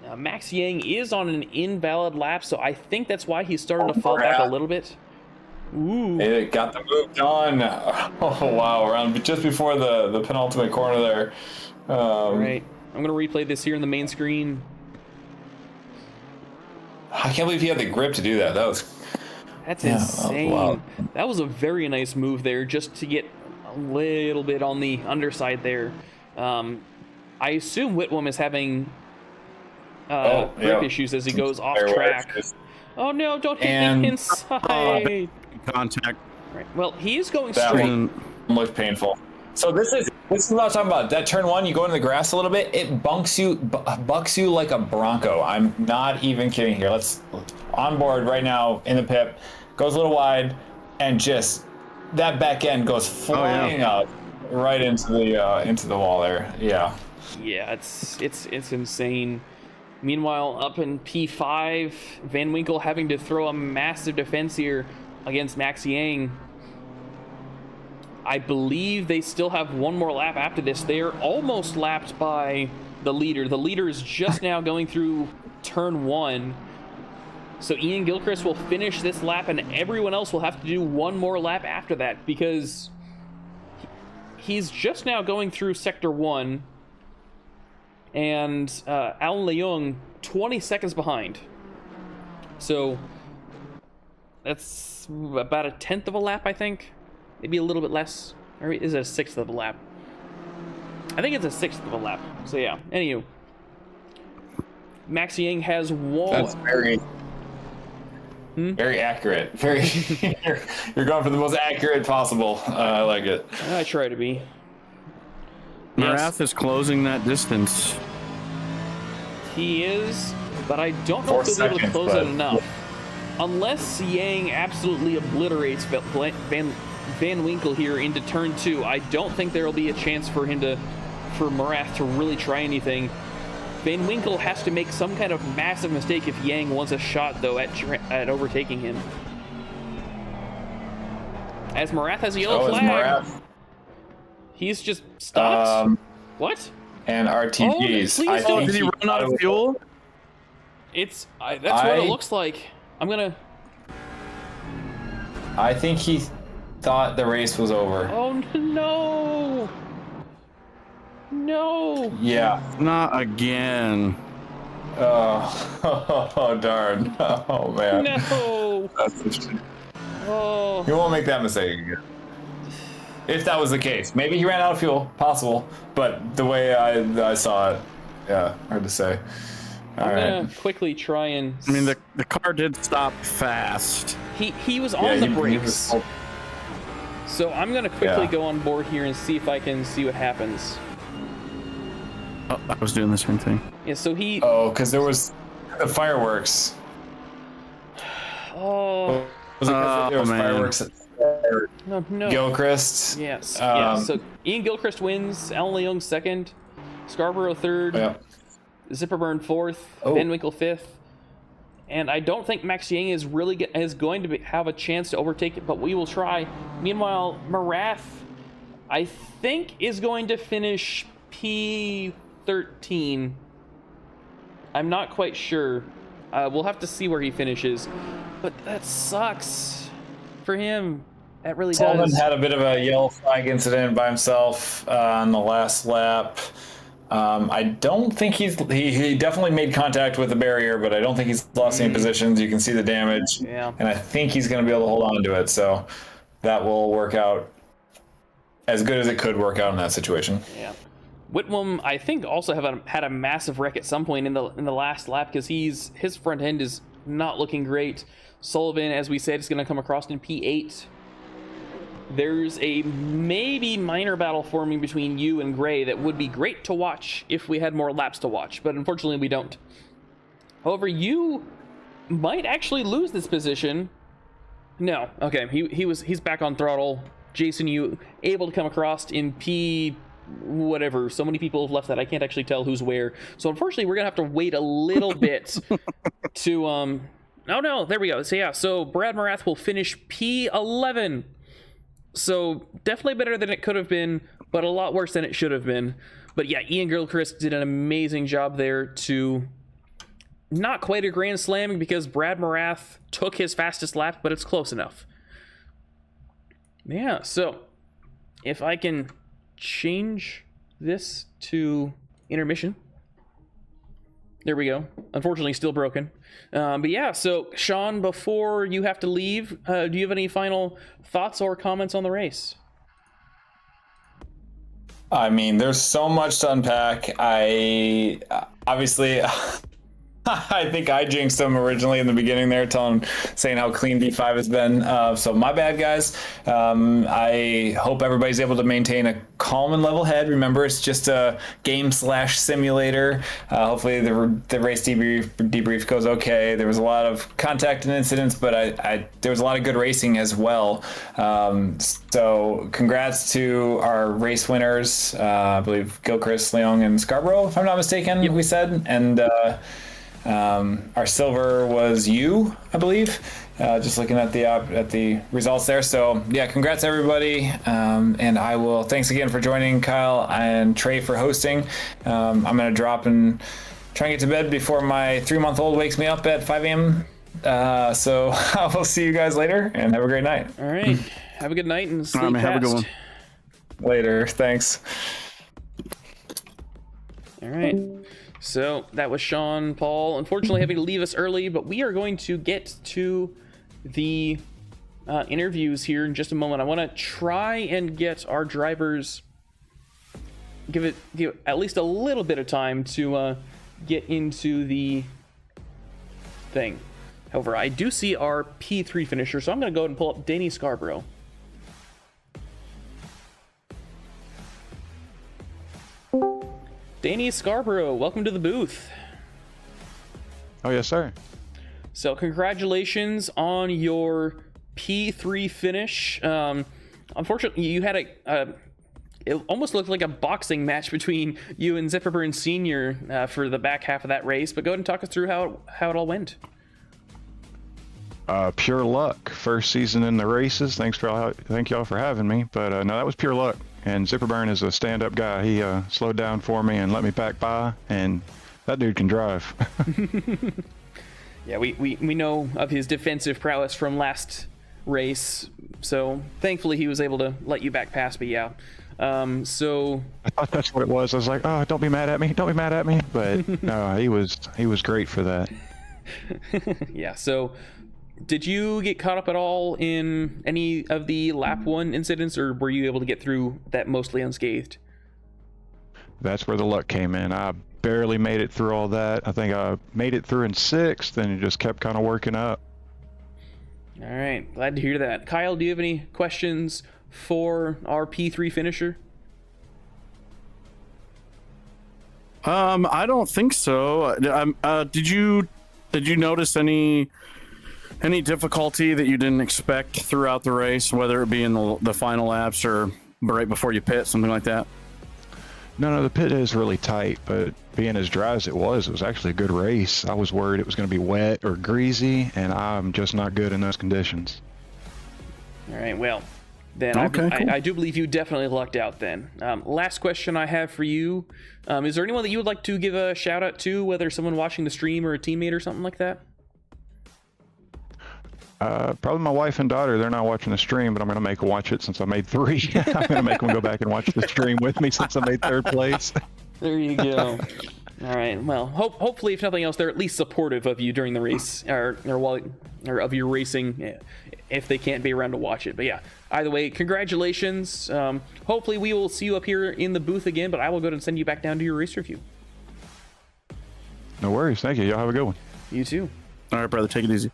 Now, Max Yang is on an invalid lap, so I think that's why he's starting to fall back a little bit. Ooh. Hey, got the move done. Oh, wow. Around just before the penultimate corner there. All right. I'm going to replay this here in the main screen. I can't believe he had the grip to do that. That's insane. Wow. That was a very nice move there, just to get a little bit on the underside there. I assume Whitlam is having grip issues as he goes off track. Oh no, don't hit me inside. Contact. Right. Well, he is going straight. That one looked painful. So this is what I'm talking about. That turn 1, you go into the grass a little bit, it bucks you like a Bronco. I'm not even kidding here. Let's on board right now in the pit, goes a little wide, and just that back end goes flying out right into the wall there. Yeah. Yeah, it's insane. Meanwhile, up in P5, Van Winkle having to throw a massive defense here against Max Yang. I believe they still have one more lap after this. They are almost lapped by the leader. The leader is just now going through turn 1. So Ian Gilchrist will finish this lap, and everyone else will have to do one more lap after that, because he's just now going through sector 1, and Alan Leung 20 seconds behind. So that's about a 10th of a lap, I think. Maybe a little bit less. Or is it a 6th of a lap? I think it's a 6th of a lap. So yeah, anywho. Max Yang has one. That's very accurate. Very. You're going for the most accurate possible. I like it. I try to be. Marath is closing that distance. He is, but I don't know if he'll be able to close it enough. Unless Yang absolutely obliterates Van Winkle here into turn 2, I don't think there will be a chance for Marath to really try anything. Van Winkle has to make some kind of massive mistake if Yang wants a shot, though, at overtaking him. As Marath has a yellow flag. He's just stopped. What? And RTGs. Did he run out of fuel? That's what it looks like. I think he thought the race was over. Oh no! No! Yeah. Not again. Oh, darn. Oh, man. No! Oh. You won't make that mistake again. If that was the case. Maybe he ran out of fuel. Possible. But the way I saw it, yeah, hard to say. I'm gonna quickly try and... I mean, the car did stop fast. He was on the brakes. So I'm gonna quickly go on board here and see if I can see what happens. Oh, I was doing the same thing. Yeah, so he... Oh, because there was the fireworks. Oh. There was fireworks at no. Gilchrist. Yes. Yeah, so Ian Gilchrist wins, Alan Leung second, Scarborough third, Zipperburn fourth, Van Winkle fifth. And I don't think Max Yang is going to have a chance to overtake it, but we will try. Meanwhile, Marath, I think, is going to finish P13. I'm not quite sure. We'll have to see where he finishes. But that sucks for him. That really Sullivan does. had a bit of a yellow flag incident by himself on the last lap. I don't think he definitely made contact with the barrier, but I don't think he's lost any positions. You can see the damage. Yeah. And I think he's going to be able to hold on to it. So that will work out as good as it could work out in that situation. Yeah. Whitwam, I think, also had a massive wreck at some point in the last lap, because his front end is not looking great. Sullivan, as we said, is going to come across in P8. There's a maybe minor battle forming between you and Gray that would be great to watch if we had more laps to watch, but unfortunately we don't. However, you might actually lose this position. No, okay, he's back on throttle. Jason, you able to come across in P whatever. So many people have left that I can't actually tell who's where. So unfortunately, we're gonna have to wait a little bit to Oh no, there we go. So yeah, so Brad Marath will finish P11. So definitely better than it could have been, but a lot worse than it should have been. But yeah, Ian Gilchrist did an amazing job there to not quite a grand slam, because Brad Marath took his fastest lap, but it's close enough. Yeah, so if I can change this to intermission. There we go. Unfortunately, still broken. But yeah, so Sean, before you have to leave, do you have any final thoughts or comments on the race? I mean, there's so much to unpack. Obviously, I think I jinxed him originally in the beginning there, saying how clean V5 has been. So my bad, guys. I hope everybody's able to maintain a calm and level head. Remember, it's just a game/simulator. Hopefully the race debrief goes okay. There was a lot of contact and incidents, but there was a lot of good racing as well. So congrats to our race winners. I believe Gilchrist, Leong, and Scarborough, if I'm not mistaken, we said. And our silver was you, I believe. Just looking at the results there. So yeah, congrats everybody. And thanks again for joining, Kyle and Trey for hosting. I'm gonna drop and try and get to bed before my 3-month-old wakes me up at 5 a.m. So I will see you guys later and have a great night. All right. Have a good night and sleep fast. Have a good one. Later. Thanks. All right. So that was Sean Paul, unfortunately having to leave us early, but we are going to get to the interviews here in just a moment. I want to try and get our drivers, give at least a little bit of time to get into the thing. However, I do see our P3 finisher, so I'm going to go ahead and pull up Danny Scarborough. Danny Scarborough, welcome to the booth. Oh, yes, sir. So congratulations on your P3 finish. Unfortunately, you had it almost looked like a boxing match between you and Zipperburn Sr. For the back half of that race, but go ahead and talk us through how it all went. Pure luck. First season in the races. Thank y'all for having me. But no, that was pure luck. And Zipperburn is a stand-up guy. He slowed down for me and let me back by, and that dude can drive. Yeah, we know of his defensive prowess from last race, so thankfully he was able to let you back past me. Yeah. So I thought that's what it was. I was like, oh, don't be mad at me, don't be mad at me. But no, he was great for that. Yeah. So, did you get caught up at all in any of the lap 1 incidents, or were you able to get through that mostly unscathed? That's where the luck came in. I barely made it through all that. I think I made it through in 6th, and it just kept kind of working up. All right, glad to hear that. Kyle, do you have any questions for our P3 finisher? I don't think so. Did you notice any difficulty that you didn't expect throughout the race, whether it be in the final laps or right before you pit, something like that? No, the pit is really tight, but being as dry as it was actually a good race. I was worried it was going to be wet or greasy, and I'm just not good in those conditions. All right, well, then okay, cool. I do believe you definitely lucked out then. Last question I have for you. Is there anyone that you would like to give a shout out to, whether someone watching the stream or a teammate or something like that? Probably my wife and daughter. They're not watching the stream, but I'm going to make them watch it since I made 3. I'm going to make them go back and watch the stream with me since I made 3rd place. There you go. All right. Well, hopefully, if nothing else, they're at least supportive of you during the race, or of your racing, if they can't be around to watch it. But yeah, either way, congratulations. Hopefully, we will see you up here in the booth again. But I will go and send you back down to your race review. No worries. Thank you. Y'all have a good one. You too. All right, brother. Take it easy.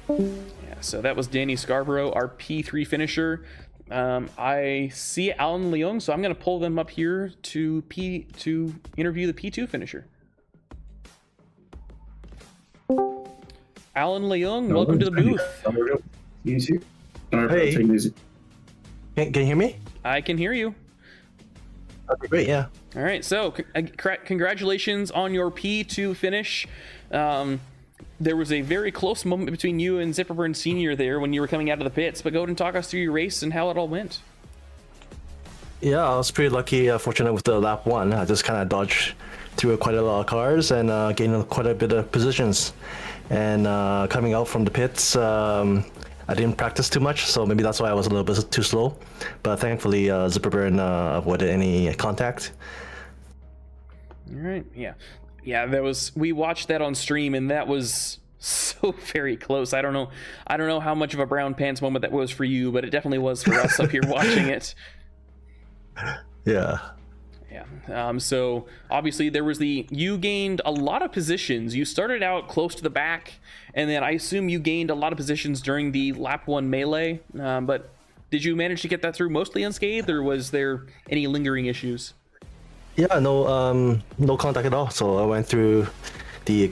Yeah, so that was Danny Scarborough, our P3 finisher. I see Alan Leung, so I'm going to pull them up here to interview the P2 finisher. Alan Leung, welcome to the booth. Easy. All right, hey. Take it easy. Can you hear me? I can hear you. Okay, great, yeah. All right, so congratulations on your P2 finish. There was a very close moment between you and Zipperburn Sr. there when you were coming out of the pits, but go ahead and talk us through your race and how it all went. Yeah, I was pretty lucky, fortunate with the lap 1. I just kind of dodged through quite a lot of cars and gained quite a bit of positions. And coming out from the pits, I didn't practice too much, so maybe that's why I was a little bit too slow. But thankfully, Zipperburn avoided any contact. All right, yeah. Yeah, we watched that on stream, and that was so very close. I don't know how much of a brown pants moment that was for you, but it definitely was for us up here watching it. Yeah. Yeah. So obviously you gained a lot of positions. You started out close to the back, and then I assume you gained a lot of positions during the lap 1 melee. But did you manage to get that through mostly unscathed, or was there any lingering issues? Yeah, no contact at all. So I went through the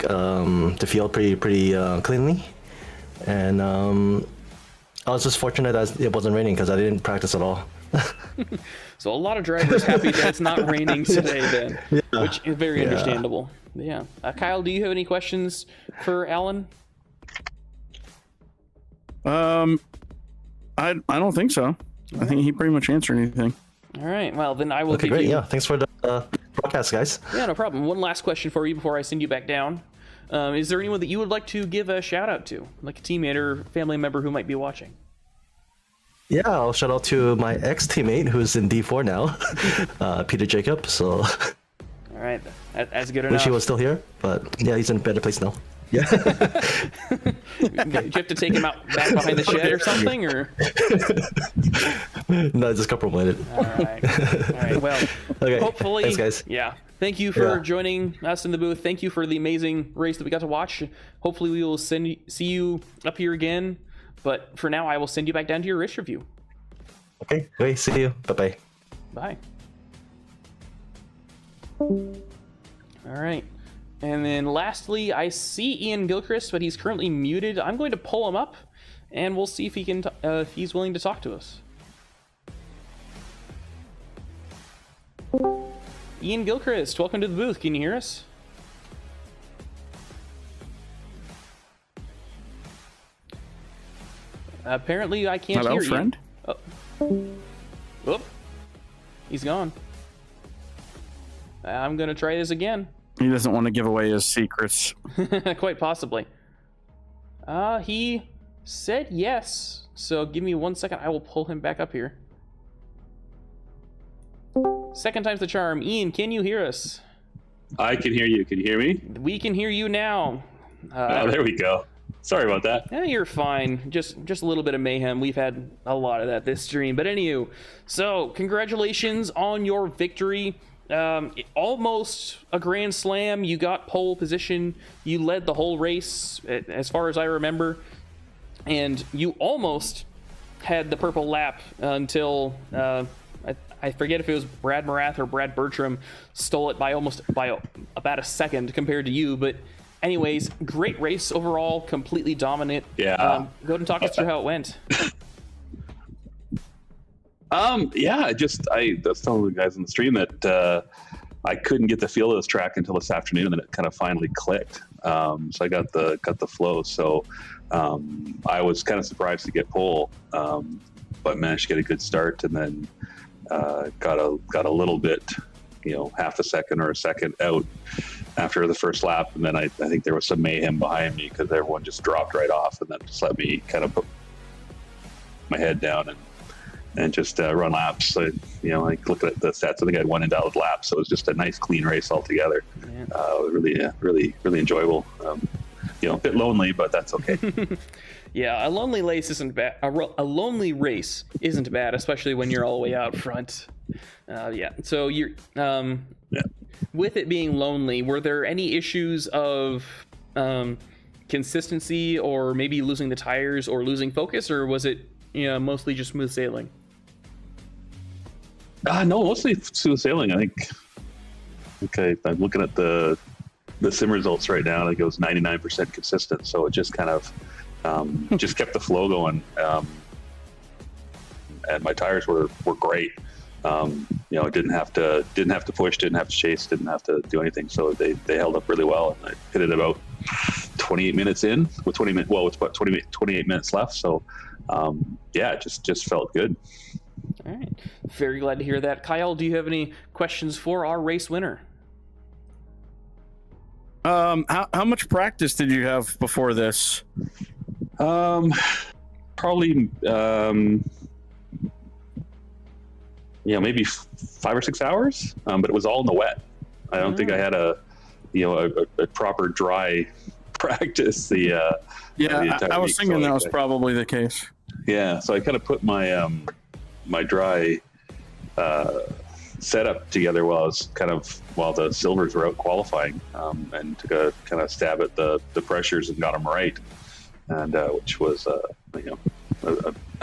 field pretty cleanly, and I was just fortunate that it wasn't raining because I didn't practice at all. So a lot of drivers happy that it's not raining today then, which is very understandable. Yeah. Kyle, do you have any questions for Alan? I don't think so. I think he pretty much answered anything. All right. Well, then I will Okay, give great. you... Yeah, thanks for the broadcast, guys. Yeah, no problem. One last question for you before I send you back down. Is there anyone that you would like to give a shout out to, like a teammate or family member who might be watching? Yeah, I'll shout out to my ex-teammate who's in D4 now, Peter Jacob. So, all right, that's good enough. wish he was still here, but yeah, he's in a better place now. Yeah. Do you have to take him out back behind the shed or something, or? No, just got promoted. All right. Well, Okay. hopefully, Thanks, guys. Yeah. Thank you for joining us in the booth. Thank you for the amazing race that we got to watch. Hopefully, we will see you up here again. But for now, I will send you back down to your race review. Okay, great. See you. Bye-bye. Bye. All right. And then lastly, I see Ian Gilchrist, but he's currently muted. I'm going to pull him up, and we'll see if he can, if he's willing to talk to us. Ian Gilchrist, welcome to the booth. Can you hear us? Apparently, I can't Hello, hear you. friend. Oh, he's gone. I'm gonna try this again. He doesn't want to give away his secrets. Quite possibly. He said yes. So give me 1 second. I will pull him back up here. Second time's the charm. Ian, can you hear us? I can hear you. Can you hear me? We can hear you now. There we go. Sorry about that. Yeah, you're fine. Just a little bit of mayhem. We've had a lot of that this stream. But anywho, so congratulations on your victory. Almost a grand slam. You got pole position. You led the whole race, as far as I remember. And you almost had the purple lap until I forget if it was Brad Morath or Brad Bertram stole it by about a second compared to you. But anyways, great race overall, completely dominant. Yeah. Go ahead and talk us through how it went. Yeah, I was telling the guys on the stream that I couldn't get the feel of this track until this afternoon, and then it kind of finally clicked. So I got the flow. So I was kind of surprised to get pole, but managed to get a good start, and then got a little bit, half a second or a second out after the first lap, and then I think there was some mayhem behind me because everyone just dropped right off, and then just let me kind of put my head down and just run laps. So, like looking at the stats, I think I had one invalid lap, so it was just a nice clean race altogether. Yeah. Really enjoyable. A bit lonely, but that's okay. Yeah, a lonely race isn't bad. A lonely race isn't bad, especially when you're all the way out front. Yeah. So you're with it being lonely, were there any issues of consistency, or maybe losing the tires or losing focus, or was it mostly just smooth sailing? No, mostly smooth sailing. I think. Okay, I'm looking at the sim results right now, and it goes 99% consistent. So it just kind of just kept the flow going, and my tires were great. Didn't have to push, didn't have to chase, didn't have to do anything. So they held up really well, and I hit it about 28 minutes in with 28 minutes left. So it just felt good. All right, very glad to hear that. Kyle, do you have any questions for our race winner? How much practice did you have before this? Probably maybe 5 or 6 hours, but it was all in the wet. I don't think I had a proper dry practice. I was thinking that was probably the case. Yeah, so I kind of put my my dry setup together while the silvers were out qualifying, and took a kind of stab at the pressures and got them right, and which was a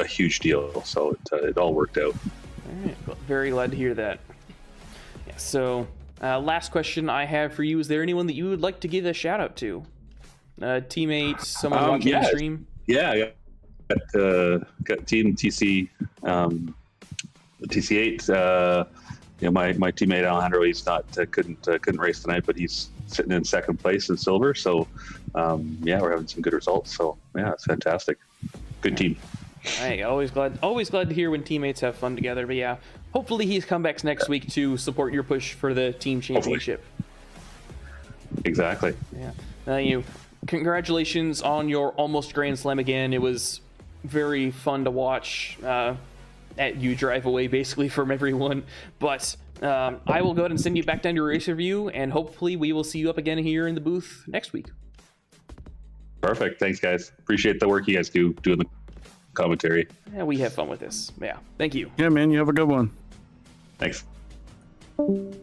huge deal. So it all worked out. All right, well, very glad to hear that. Yeah, so last question I have for you: is there anyone that you would like to give a shout out to? Teammates, someone watching the stream? Yeah, got Team TC, TC8. My teammate Alejandro, he's couldn't race tonight, but he's sitting in second place in silver. So we're having some good results. So yeah, it's fantastic. Good team. Hey, always glad to hear when teammates have fun together. But yeah, hopefully he's comebacks next week to support your push for the team championship. Hopefully. Exactly. Yeah. Congratulations on your almost Grand Slam again. It was very fun to watch at you drive away basically from everyone. But I will go ahead and send you back down to your race review, and hopefully we will see you up again here in the booth next week. Perfect. Thanks, guys. Appreciate the work you guys do doing the commentary. Yeah, we have fun with this. Yeah, thank you. Yeah, man, you have a good one. Thanks. All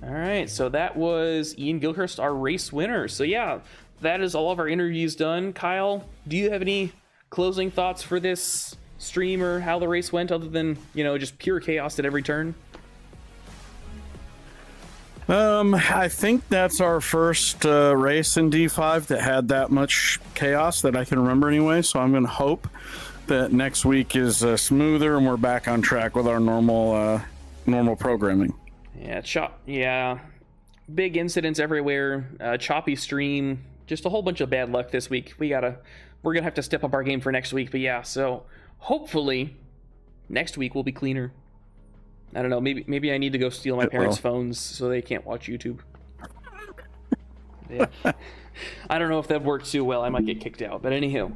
right, so that was Ian Gilchrist, our race winner. So yeah, that is all of our interviews done. Kyle, do you have any closing thoughts for this stream or how the race went, other than just pure chaos at every turn? I think that's our first race in D5 that had that much chaos that I can remember anyway. So I'm going to hope that next week is smoother and we're back on track with our normal programming. Yeah, big incidents everywhere, choppy stream, just a whole bunch of bad luck this week. We're gonna have to step up our game for next week. But yeah, so hopefully next week will be cleaner. I don't know, maybe I need to go steal my parents' phones so they can't watch YouTube. Yeah. I don't know if that worked too well. I might get kicked out, but anywho.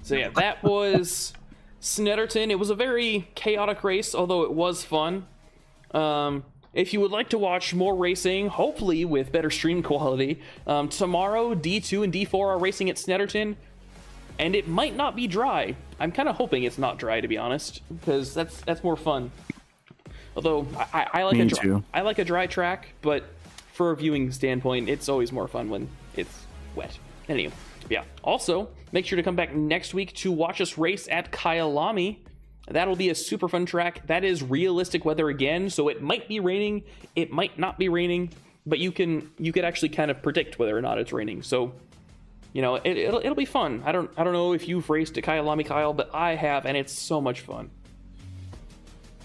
So yeah, that was Snetterton. It was a very chaotic race, although it was fun. If you would like to watch more racing, hopefully with better stream quality, tomorrow D2 and D4 are racing at Snetterton, and it might not be dry. I'm kind of hoping it's not dry, to be honest, because that's more fun. Although I like a dry track, but for a viewing standpoint, it's always more fun when it's wet. Anyway, yeah. Also, make sure to come back next week to watch us race at Kyalami. That'll be a super fun track. That is realistic weather again, so it might be raining, it might not be raining, but you could actually kind of predict whether or not it's raining. So, it'll be fun. I don't know if you've raced at Kyalami, Kyle, but I have, and it's so much fun.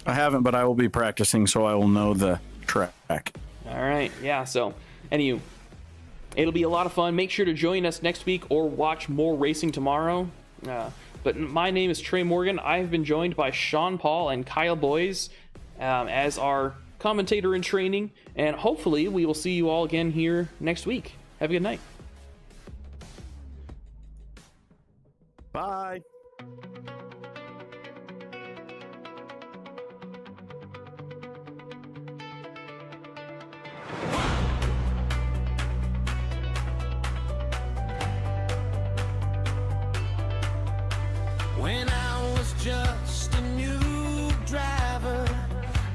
I haven't, but I will be practicing, so I will know the track. All right, yeah. So, anyway, it'll be a lot of fun. Make sure to join us next week or watch more racing tomorrow. But my name is Trey Morgan. I've been joined by Sean Paul and Kyle Boys as our commentator in training, and hopefully we will see you all again here next week. Have a good night. Bye. When I was just a new driver,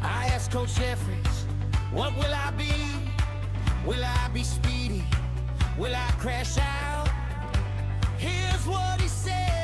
I asked Coach Jeffries, what will I be? Will I be speedy? Will I crash out? Here's what he said.